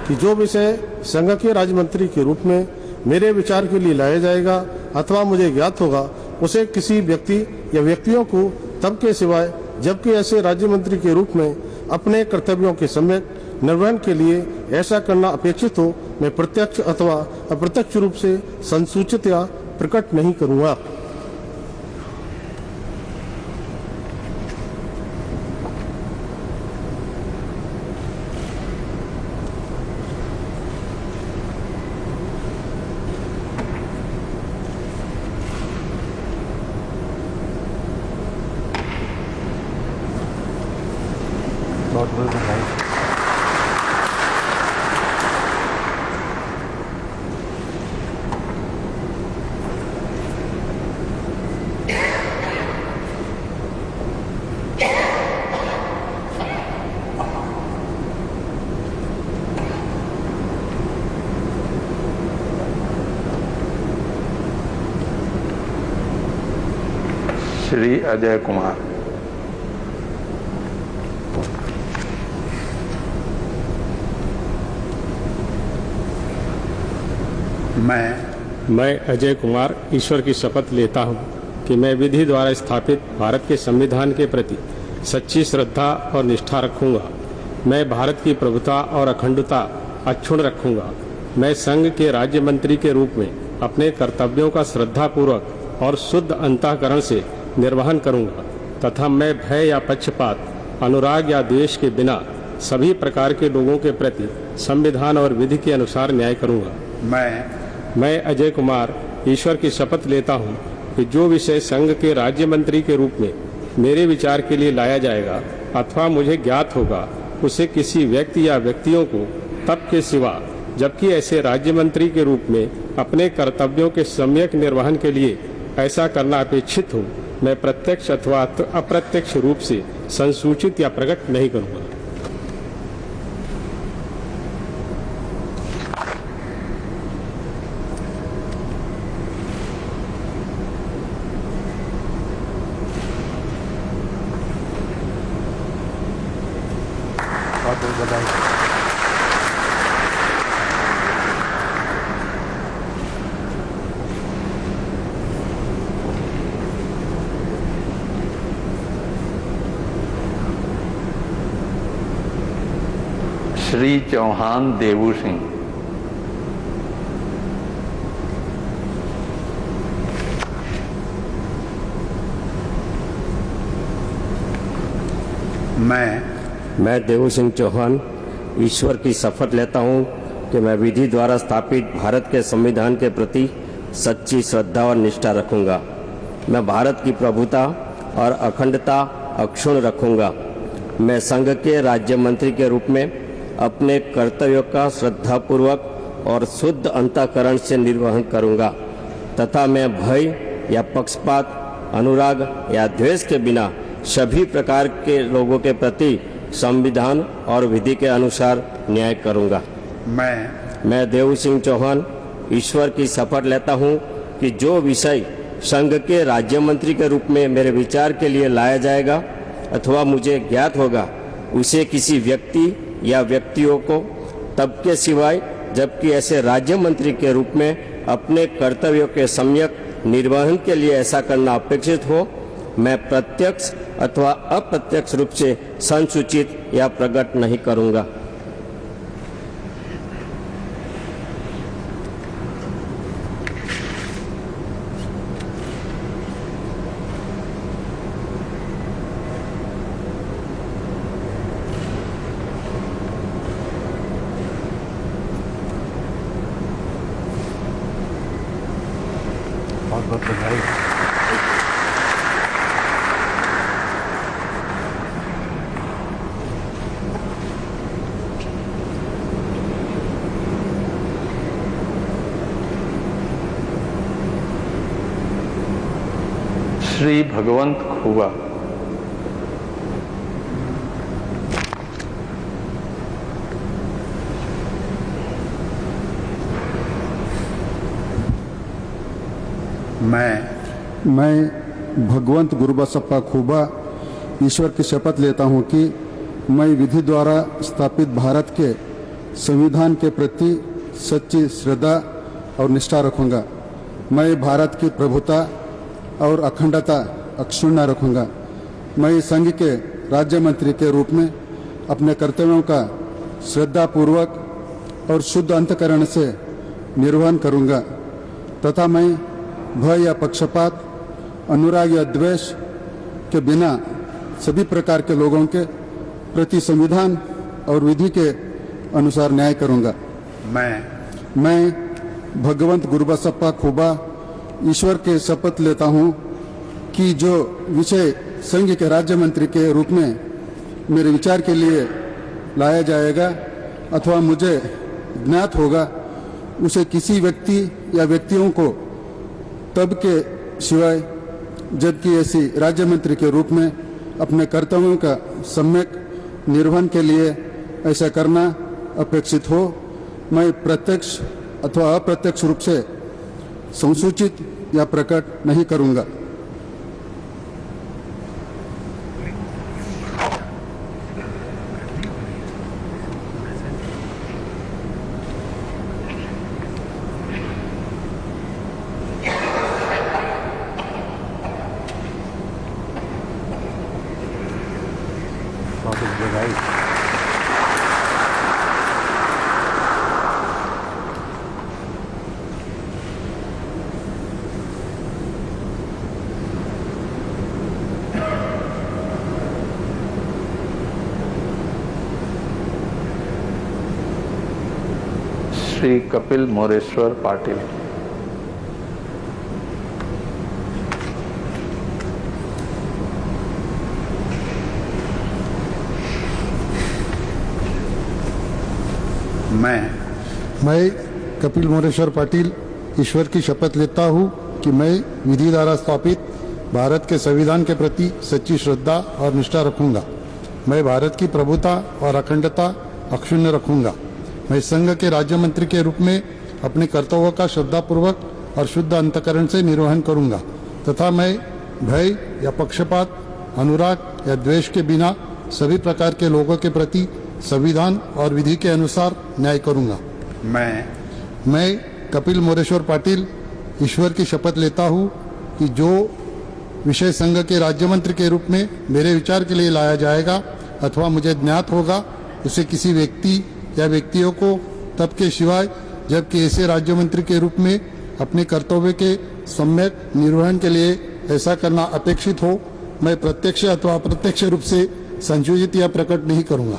कि जो विषय संघ के राज्य मंत्री के रूप में मेरे विचार के लिए लाया जाएगा अथवा मुझे ज्ञात होगा, उसे किसी व्यक्ति या व्यक्तियों को तब के सिवाय जबकि ऐसे राज्य मंत्री के रूप में अपने कर्तव्यों के सम्यक निर्वहन के लिए ऐसा करना अपेक्षित हो, मैं प्रत्यक्ष अथवा अप्रत्यक्ष रूप से संसूचित या प्रकट नहीं करूंगा। बहुत बहुत बधाई। श्री अजय कुमार। मैं अजय कुमार ईश्वर की शपथ लेता हूं कि मैं विधि द्वारा स्थापित भारत के संविधान के प्रति सच्ची श्रद्धा और निष्ठा रखूंगा। मैं भारत की प्रभुता और अखंडता अक्षुण्ण रखूंगा। मैं संघ के राज्य मंत्री के रूप में अपने कर्तव्यों का श्रद्धापूर्वक और शुद्ध अंतःकरण से निर्वहन करूंगा तथा मैं भय या पक्षपात, अनुराग या द्वेष के बिना सभी प्रकार के लोगों के प्रति संविधान और विधि के अनुसार न्याय करूंगा। मैं अजय कुमार ईश्वर की शपथ लेता हूं कि जो विषय संघ के राज्य मंत्री के रूप में मेरे विचार के लिए लाया जाएगा अथवा मुझे ज्ञात होगा, उसे किसी व्यक्ति या व्यक्तियों को तब के सिवा जबकि ऐसे राज्य मंत्री के रूप में अपने कर्तव्यों के सम्यक निर्वहन के लिए ऐसा करना अपेक्षित हो, मैं प्रत्यक्ष अथवा अप्रत्यक्ष रूप से संसूचित या प्रकट नहीं करूँगा। श्री चौहान देवू सिंह। मैं देवू सिंह चौहान ईश्वर की शपथ लेता हूं कि मैं विधि द्वारा स्थापित भारत के संविधान के प्रति सच्ची श्रद्धा और निष्ठा रखूंगा। मैं भारत की प्रभुता और अखंडता अक्षुण्ण रखूंगा। मैं संघ के राज्य मंत्री के रूप में अपने कर्तव्यों का श्रद्धापूर्वक और शुद्ध अंतःकरण से निर्वहन करूंगा तथा मैं भय या पक्षपात, अनुराग या द्वेष के बिना सभी प्रकार के लोगों के प्रति संविधान और विधि के अनुसार न्याय करूंगा। मैं देवू सिंह चौहान ईश्वर की शपथ लेता हूं कि जो विषय संघ के राज्य मंत्री के रूप में मेरे विचार के लिए लाया जाएगा अथवा मुझे ज्ञात होगा, उसे किसी व्यक्ति या व्यक्तियों को तब के सिवाय जबकि ऐसे राज्य मंत्री के रूप में अपने कर्तव्यों के सम्यक निर्वहन के लिए ऐसा करना अपेक्षित हो, मैं प्रत्यक्ष अथवा अप्रत्यक्ष रूप से संसूचित या प्रकट नहीं करूंगा। बहुत बहुत बधाई। श्री भगवंत खुबा। मैं भगवंत गुरुबसप्पा खुबा ईश्वर की शपथ लेता हूं कि मैं विधि द्वारा स्थापित भारत के संविधान के प्रति सच्ची श्रद्धा और निष्ठा रखूंगा। मैं भारत की प्रभुता और अखंडता अक्षुण्ण रखूंगा। मैं संघ के राज्य मंत्री के रूप में अपने कर्तव्यों का श्रद्धापूर्वक और शुद्ध अंतःकरण से निर्वहन करूंगा तथा मैं भय या पक्षपात, अनुराग या द्वेष के बिना सभी प्रकार के लोगों के प्रति संविधान और विधि के अनुसार न्याय करूंगा। मैं भगवंत गुरुबसप्पा खुबा ईश्वर के शपथ लेता हूं कि जो विषय संघ के राज्य मंत्री के रूप में मेरे विचार के लिए लाया जाएगा अथवा मुझे ज्ञात होगा, उसे किसी व्यक्ति या व्यक्तियों को तब के सिवाय जबकि ऐसी राज्य मंत्री के रूप में अपने कर्तव्यों का सम्यक निर्वहन के लिए ऐसा करना अपेक्षित हो, मैं प्रत्यक्ष अथवा अप्रत्यक्ष रूप से संसूचित या प्रकट नहीं करूंगा। श्री कपिल मोरेश्वर पाटिल। मैं कपिल मोरेश्वर पाटिल ईश्वर की शपथ लेता हूँ कि मैं विधि द्वारा स्थापित भारत के संविधान के प्रति सच्ची श्रद्धा और निष्ठा रखूंगा। मैं भारत की प्रभुता और अखंडता अक्षुण्ण रखूंगा। मैं संघ के राज्य मंत्री के रूप में अपने कर्तव्यों का श्रद्धापूर्वक और शुद्ध अंतकरण से निर्वहन करूंगा तथा मैं भय या पक्षपात, अनुराग या द्वेष के बिना सभी प्रकार के लोगों के प्रति संविधान और विधि के अनुसार न्याय करूंगा। मैं कपिल मोरेश्वर पाटिल ईश्वर की शपथ लेता हूँ कि जो विषय संघ के राज्य मंत्री के रूप में मेरे विचार के लिए लाया जाएगा अथवा मुझे ज्ञात होगा उसे किसी व्यक्ति या व्यक्तियों को तब के सिवाय जबकि ऐसे राज्य मंत्री के रूप में अपने कर्तव्य के सम्यक निर्वहन के लिए ऐसा करना अपेक्षित हो मैं प्रत्यक्ष अथवा अप्रत्यक्ष रूप से संशोधित या प्रकट नहीं करूंगा।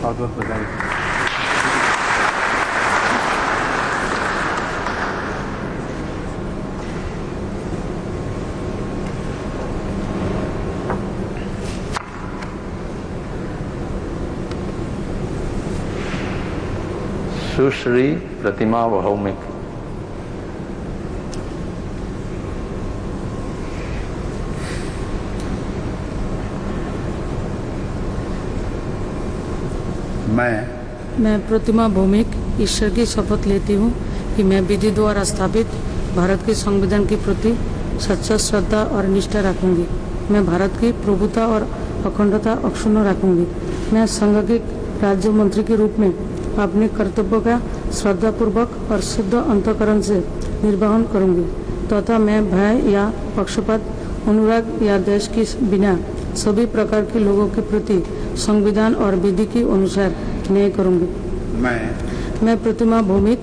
बहुत बहुत बधाई। सुश्री प्रतिमा भौमिक। मैं प्रतिमा भौमिक ईश्वर की शपथ लेती हूँ कि मैं विधि द्वारा स्थापित भारत के संविधान के प्रति सच्चा श्रद्धा और निष्ठा रखूंगी। मैं भारत की प्रभुता और अखंडता अक्षुण्ण रखूंगी। मैं संघ के राज्य मंत्री के रूप में अपने कर्तव्यों का श्रद्धापूर्वक और शुद्ध अंतःकरण से निर्वहन करूंगी तथा मैं भय या पक्षपात, अनुराग या द्वेष के बिना सभी प्रकार के लोगों के प्रति संविधान और विधि के अनुसार न्याय करूंगी। मैं प्रतिमा भौमिक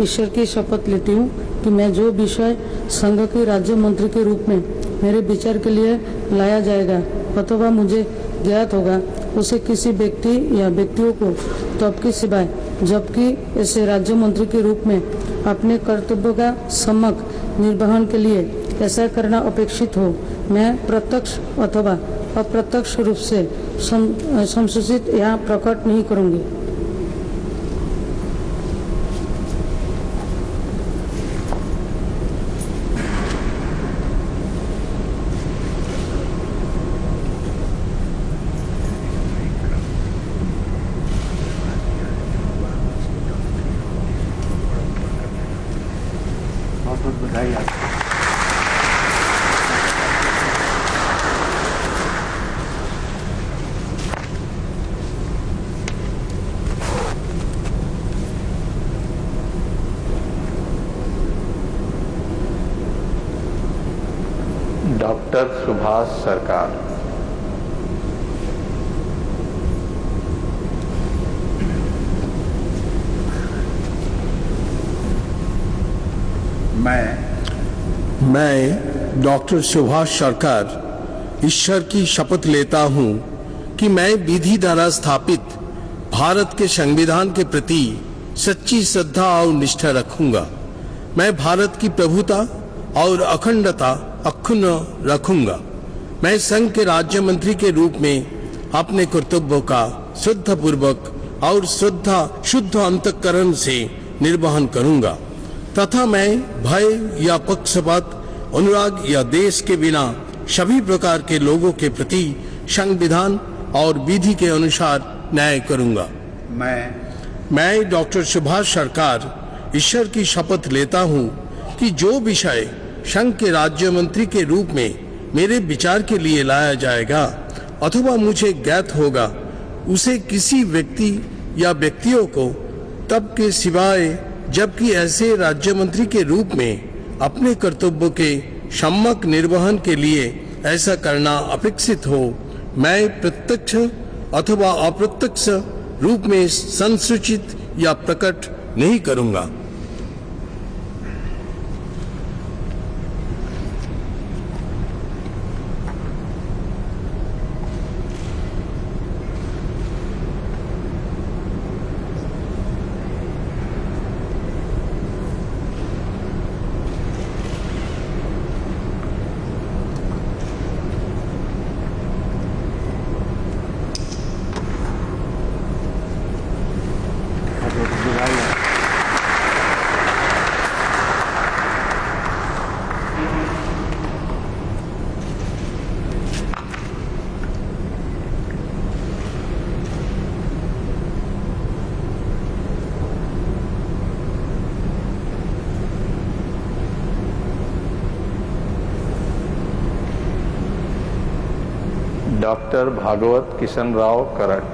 ईश्वर की शपथ लेती हूँ कि मैं जो विषय संघ के राज्य मंत्री के रूप में मेरे विचार के लिए लाया जाएगा अथवा मुझे ज्ञात होगा उसे किसी व्यक्ति या व्यक्तियों को तब के सिवाय जबकि ऐसे राज्य मंत्री के रूप में अपने कर्तव्यों का सम्यक निर्वहन के लिए ऐसा करना अपेक्षित हो मैं प्रत्यक्ष अथवा अप्रत्यक्ष रूप से संसूचित या प्रकट नहीं करूंगी। बहुत बहुत बधाई आपको। डॉक्टर सुभाष सरकार। मैं डॉक्टर सुभाष सरकार ईश्वर की शपथ लेता हूं कि मैं विधि द्वारा स्थापित भारत के संविधान के प्रति सच्ची श्रद्धा और निष्ठा रखूंगा। मैं भारत की प्रभुता और अखंडता अक्षुण्ण रखूंगा। मैं संघ के राज्य मंत्री के रूप में अपने कर्तव्यों का श्रद्धापूर्वक और शुद्ध अंतःकरण से निर्वहन करूंगा तथा मैं भय या पक्षपात, अनुराग या देश के बिना सभी प्रकार के लोगों के प्रति संविधान और विधि के अनुसार न्याय करूंगा। मैं डॉक्टर सुभाष सरकार ईश्वर की शपथ लेता हूं कि जो विषय संघ के राज्य मंत्री के रूप में मेरे विचार के लिए लाया जाएगा अथवा मुझे ज्ञात होगा उसे किसी व्यक्ति या व्यक्तियों को तब के सिवाय जबकि ऐसे राज्य मंत्री के रूप में अपने कर्तव्यों के सम्यक निर्वहन के लिए ऐसा करना अपेक्षित हो मैं प्रत्यक्ष अथवा अप्रत्यक्ष रूप में संसूचित या प्रकट नहीं करूंगा। डॉक्टर भागवत किशन राव कराड़।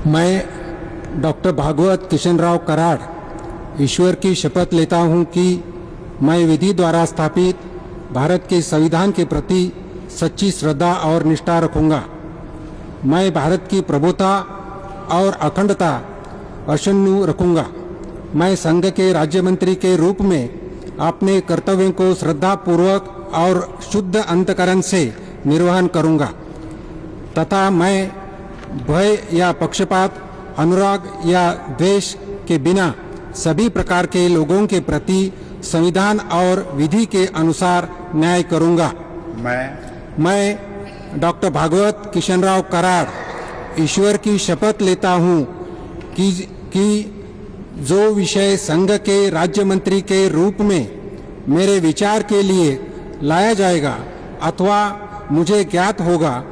मैं डॉक्टर भागवत किशन राव कराड़ ईश्वर की शपथ लेता हूं कि मैं विधि द्वारा स्थापित भारत के संविधान के प्रति सच्ची श्रद्धा और निष्ठा रखूंगा। मैं भारत की प्रभुता और अखंडता अक्षुण्ण रखूंगा। मैं संघ के राज्य मंत्री के रूप में अपने कर्तव्यों को श्रद्धापूर्वक और शुद्ध अंतकरण से निर्वहन करूंगा तथा मैं भय या पक्षपात, अनुराग या द्वेष के बिना सभी प्रकार के लोगों के प्रति संविधान और विधि के अनुसार न्याय करूंगा। मैं डॉक्टर भागवत किशन राव कराड़ ईश्वर की शपथ लेता हूं कि जो विषय संघ के राज्य मंत्री के रूप में मेरे विचार के लिए लाया जाएगा अथवा मुझे ज्ञात होगा,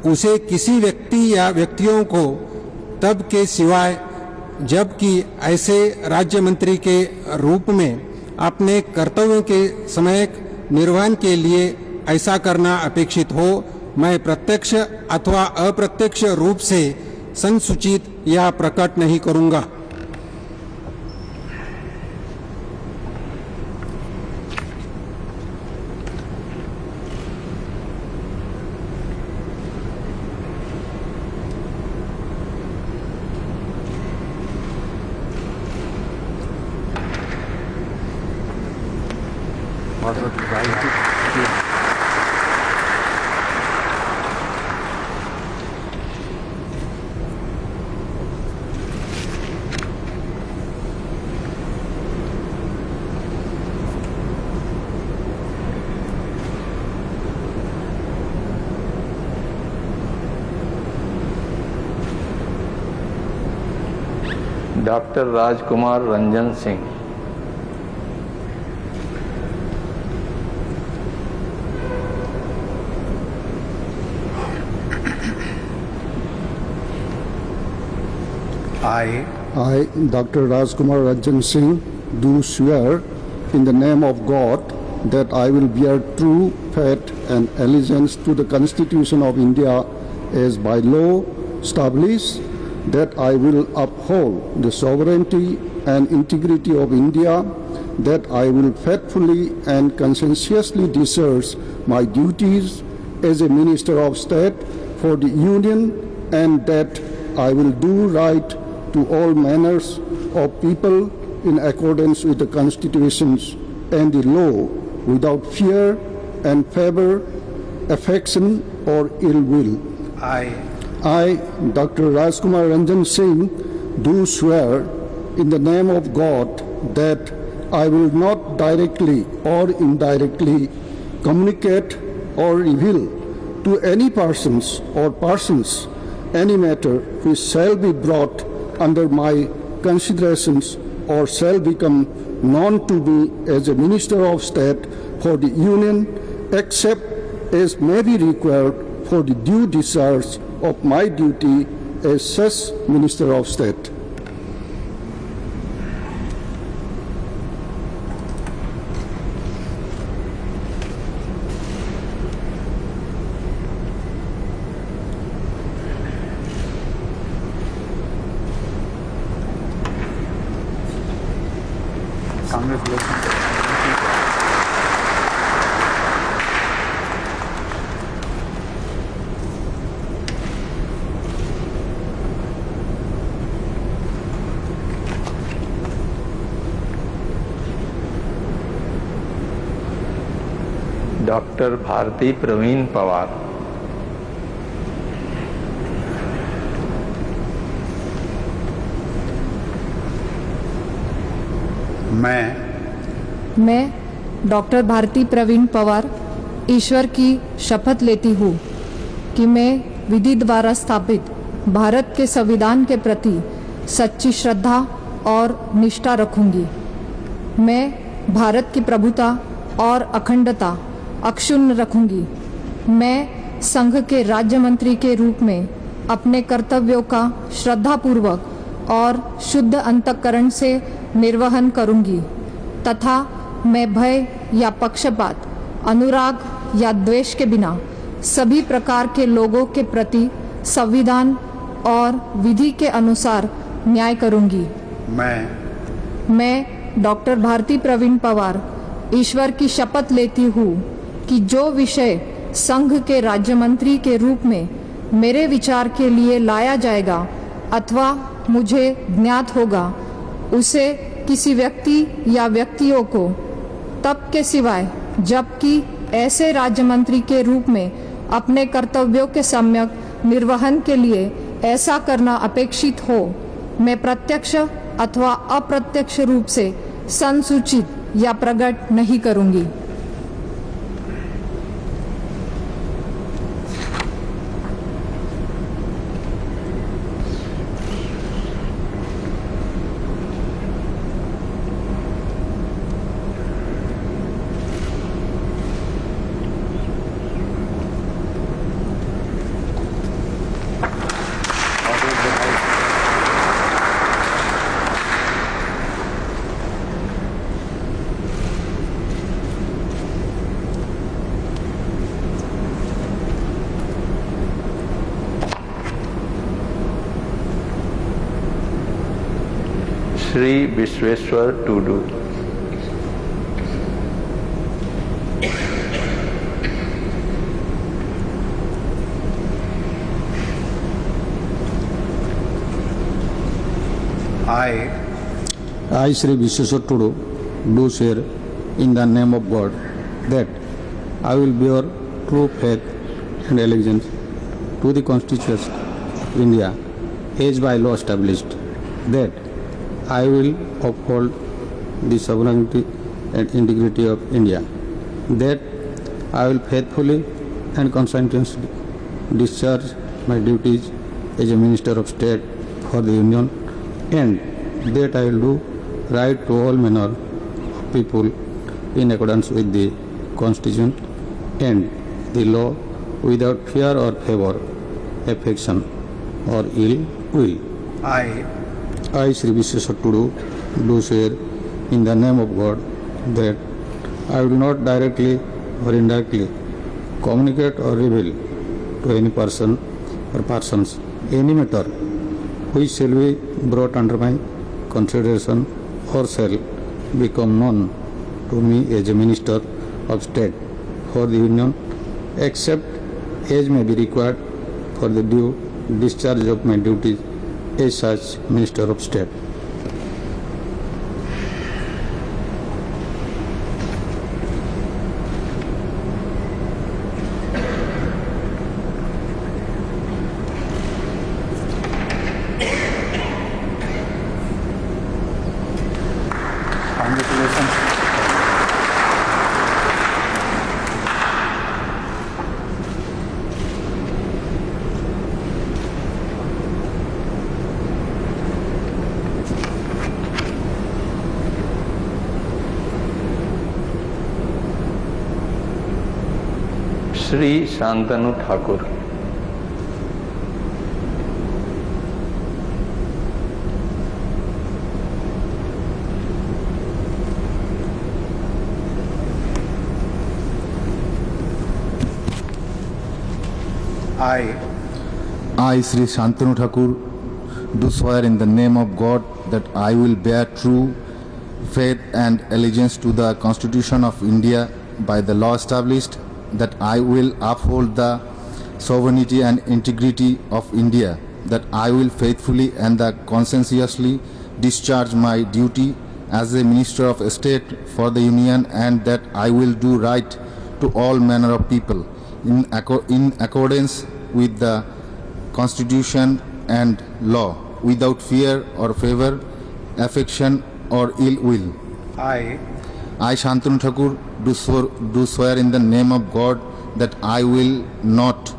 उसे किसी व्यक्ति या व्यक्तियों को तब के सिवाय जबकि ऐसे राज्य मंत्री के रूप में अपने कर्तव्यों के समय निर्वहन के लिए ऐसा करना अपेक्षित हो, मैं प्रत्यक्ष अथवा अप्रत्यक्ष रूप से संसूचित या प्रकट नहीं करूंगा। Doctor Rajkumar Ranjan Singh. I, Dr. Rajkumar Ranjan Singh, do swear in the name of God that I will bear true faith and allegiance to the Constitution of India as by law established, that I will uphold the sovereignty and integrity of India, that I will faithfully and conscientiously discharge my duties as a Minister of State for the Union, and that I will do right to all manners of people in accordance with the constitutions and the law, without fear and favor, affection or ill will. I, Dr. Rajkumar Ranjan Singh, do swear in the name of God that I will not directly or indirectly communicate or reveal to any persons or persons any matter which shall be brought under my considerations or shall become known to me as a Minister of State for the Union, except as may be required for the due discharge of my duty as such Minister of State. Doctor Bharati Pravin Pawar. मैं doctor Bharati Pravin Pawar ईश्वर की शपथ लेती हूँ कि मैं विधि द्वारा स्थापित भारत के संविधान के प्रति सच्ची श्रद्धा और निष्ठा रखूंगी। मैं भारत की प्रभुता और अखंडता अक्षुण्ण रखूंगी। मैं संघ के राज्य मंत्री के रूप में अपने कर्तव्यों का श्रद्धापूर्वक और शुद्ध अंतःकरण से निर्वहन करूंगी तथा मैं भय या पक्षपात, अनुराग या द्वेष के बिना सभी प्रकार के लोगों के प्रति संविधान और विधि के अनुसार न्याय करूंगी। मैं डॉक्टर भारती प्रवीण पवार ईश्वर की शपथ लेती हूँ कि जो विषय संघ के राज्य मंत्री के रूप में मेरे विचार के लिए लाया जाएगा अथवा मुझे ज्ञात होगा, उसे किसी व्यक्ति या व्यक्तियों को तब के सिवाय जबकि ऐसे राज्य मंत्री के रूप में अपने कर्तव्यों के सम्यक निर्वहन के लिए ऐसा करना अपेक्षित हो, मैं प्रत्यक्ष अथवा अप्रत्यक्ष रूप से संसूचित या प्रकट नहीं करूंगी। Shri Vishweshwar Tudu. I, Sri Vishweshwar Tudu, do swear in the name of God that I will bear true faith and allegiance to the Constitution of India as by law established, that I will uphold the sovereignty and integrity of India, that I will faithfully and conscientiously discharge my duties as a Minister of State for the Union, and that I will do right to all manner of people in accordance with the Constitution and the law without fear or favor, affection or ill will. I, Sri Vishweshwar Tudu, do swear in the name of God that I will not directly or indirectly communicate or reveal to any person or persons any matter which shall be brought under my consideration or shall become known to me as a Minister of State for the Union, except as may be required for the due discharge of my duties as such Minister of State. Shri Shantanu Thakur. I, Sri Shantanu Thakur, do swear in the name of God that I will bear true faith and allegiance to the Constitution of India by the law established, that I will uphold the sovereignty and integrity of India, that I will faithfully and conscientiously discharge my duty as a Minister of State for the Union, and that I will do right to all manner of people in accordance with the Constitution and law, without fear or favor, affection or ill will. I, Shantanu Thakur, do swear in the name of God that I will not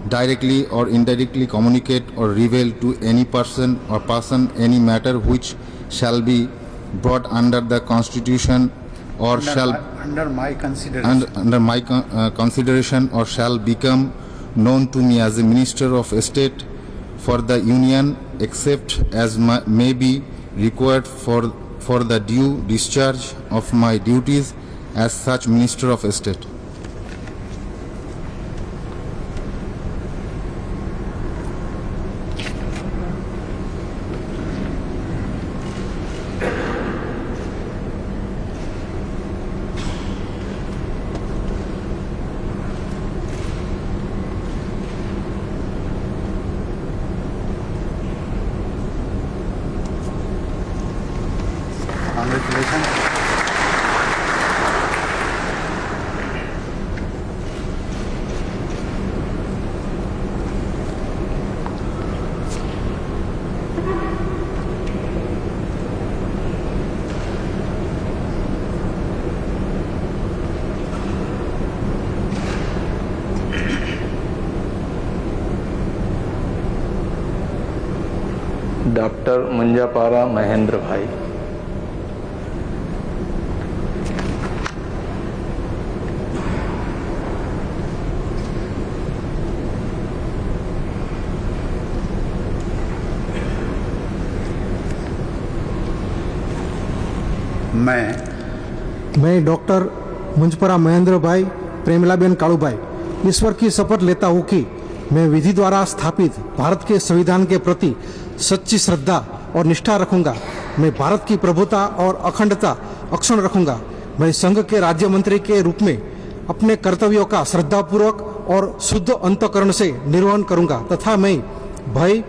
directly or indirectly communicate or reveal to any person or person any matter which shall be brought under the Constitution or under my consideration consideration or shall become known to me as a Minister of State for the Union except as may be required for the due discharge of my duties as such Minister of State. Doctor Munjapara Mahendra भाई। मैं doctor Munjpara Mahendra भाई प्रेमलाबेन कालूभाई ईश्वर की शपथ लेता हूँ कि मैं विधि द्वारा स्थापित भारत के संविधान के प्रति सच्ची श्रद्धा और निष्ठा रखूंगा। मैं भारत की प्रभुता और अखंडता अक्षुण्ण रखूंगा। मैं संघ के राज्य मंत्री के रूप में अपने कर्तव्यों का श्रद्धापूर्वक और शुद्ध अंतःकरण से निर्वहन करूंगा तथा मैं भय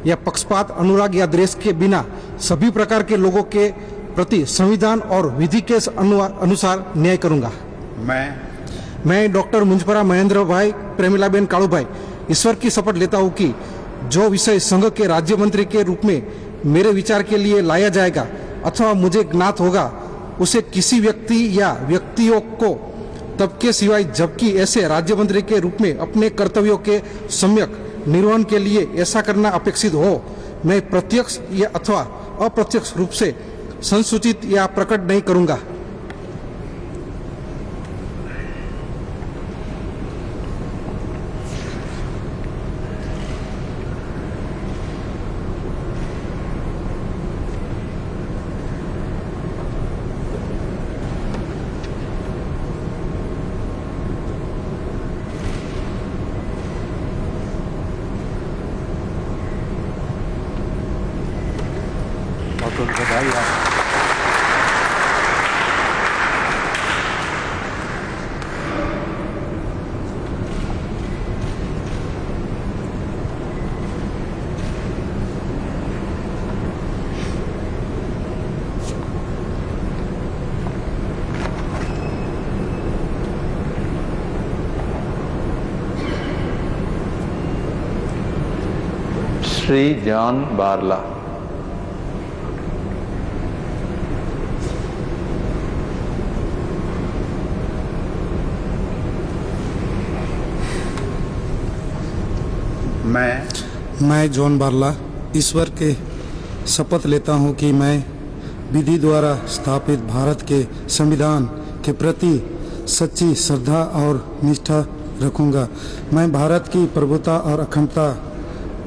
या पक्षपात, अनुराग या द्वेष के बिना सभी प्रकार के लोगों के प्रति संविधान और विधि के अनुसार न्याय करूंगा। मैं डॉक्टर मुंजपरा महेंद्र भाई प्रेमिलाबेन कालूभाई ईश्वर की शपथ लेता हूँ कि जो विषय संघ के राज्य मंत्री के रूप में मेरे विचार के लिए लाया जाएगा अथवा मुझे ज्ञात होगा उसे किसी व्यक्ति या व्यक्तियों को तब के सिवाय जबकि ऐसे राज्य मंत्री के रूप में अपने कर्तव्यों के सम्यक निर्वहन के लिए ऐसा करना अपेक्षित हो, मैं प्रत्यक्ष या अथवा अप्रत्यक्ष रूप से संसूचित या प्रकट नहीं करूंगा। श्री जॉन बारला। मैं जॉन बारला ईश्वर के शपथ लेता हूँ कि मैं विधि द्वारा स्थापित भारत के संविधान के प्रति सच्ची श्रद्धा और निष्ठा रखूंगा। मैं भारत की प्रभुता और अखंडता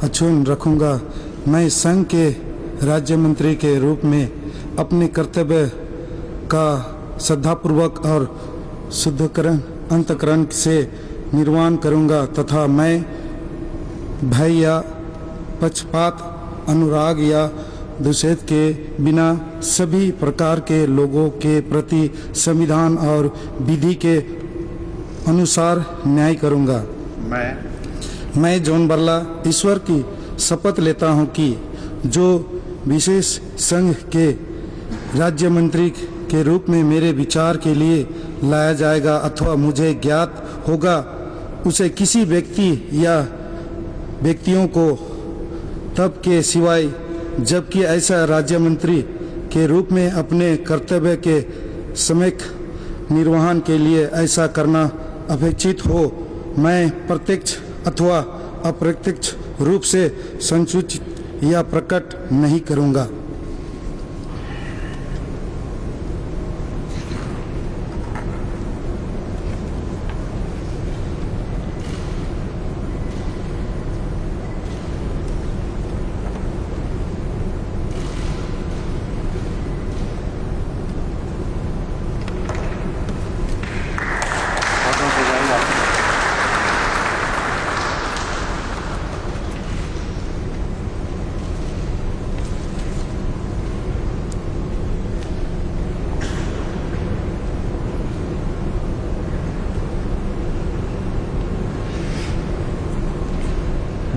अक्षुण्ण रखूंगा। मैं संघ के राज्य मंत्री के रूप में अपने कर्तव्य का श्रद्धापूर्वक और शुद्धकरण अंतःकरण से निर्वहन करूंगा तथा मैं भय या पक्षपात, अनुराग या द्वेष के बिना सभी प्रकार के लोगों के प्रति संविधान और विधि के अनुसार न्याय करूंगा। मैं जॉन बारला ईश्वर की शपथ लेता हूं कि जो विशेष संघ के राज्य मंत्री के रूप में मेरे विचार के लिए लाया जाएगा अथवा मुझे ज्ञात होगा उसे किसी व्यक्ति या व्यक्तियों को तब के सिवाय जबकि ऐसा राज्य मंत्री के रूप में अपने कर्तव्य के सम्यक निर्वहन के लिए ऐसा करना अपेक्षित हो, मैं प्रत्यक्ष अथवा अप्रत्यक्ष रूप से संसूचित या प्रकट नहीं करूंगा।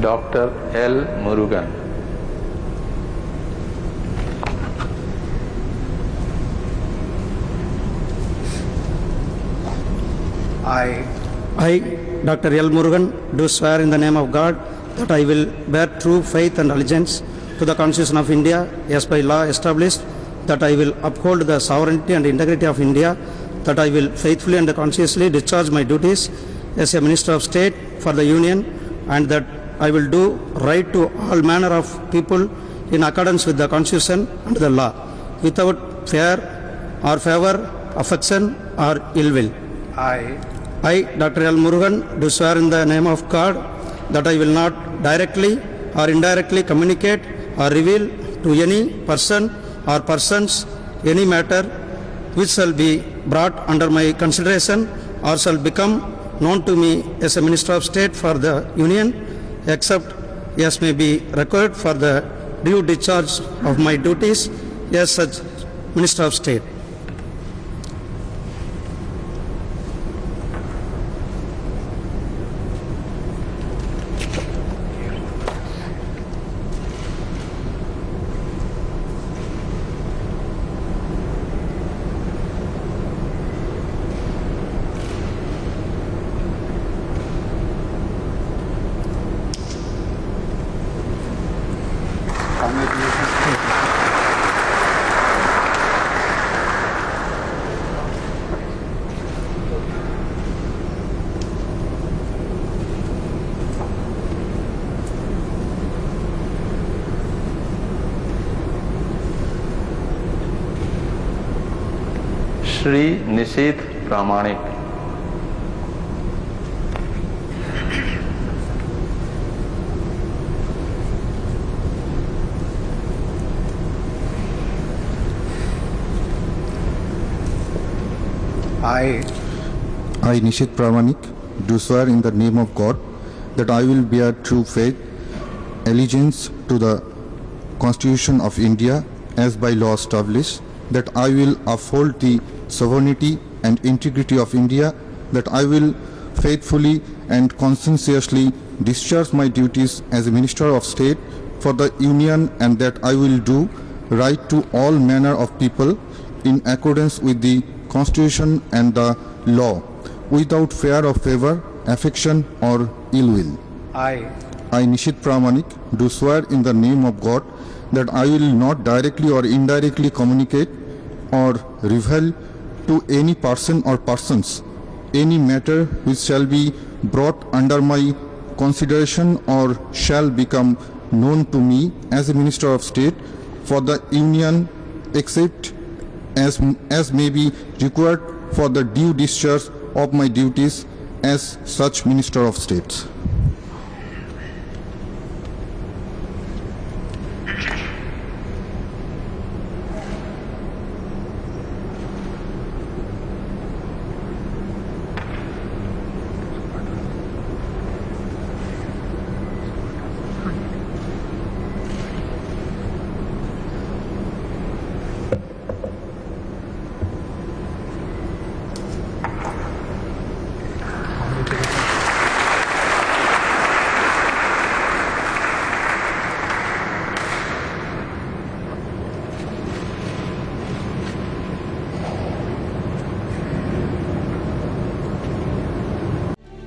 Dr. L. Murugan. I, Dr. L. Murugan, do swear in the name of God that I will bear true faith and allegiance to the Constitution of India as by law established, that I will uphold the sovereignty and integrity of India, that I will faithfully and conscientiously discharge my duties as a Minister of State for the Union, and that I will do right to all manner of people in accordance with the Constitution and the law, without fear or favor, affection or ill will. I, Dr. L. Murugan, do swear in the name of God that I will not directly or indirectly communicate or reveal to any person or persons any matter which shall be brought under my consideration or shall become known to me as a Minister of State for the Union, except as may be required for the due discharge of my duties as such Minister of State. Shri Nishith प्रामाणिक। I, Nishit Pramanik, do swear in the name of God that I will bear true faith, allegiance to the Constitution of India as by law established, that I will uphold the sovereignty and integrity of India, that I will faithfully and conscientiously discharge my duties as a Minister of State for the Union, and that I will do right to all manner of people in accordance with the Constitution and the law, without fear of favor, affection or ill will. I, Nishit Pramanik, do swear in the name of God that I will not directly or indirectly communicate or reveal to any person or persons any matter which shall be brought under my consideration or shall become known to me as a Minister of State for the Union, except as may be required for the due discharge of my duties as such Minister of State.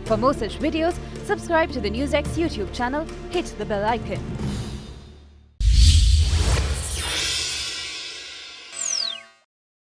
For more such videos, subscribe to the NewsX YouTube channel, hit the bell icon.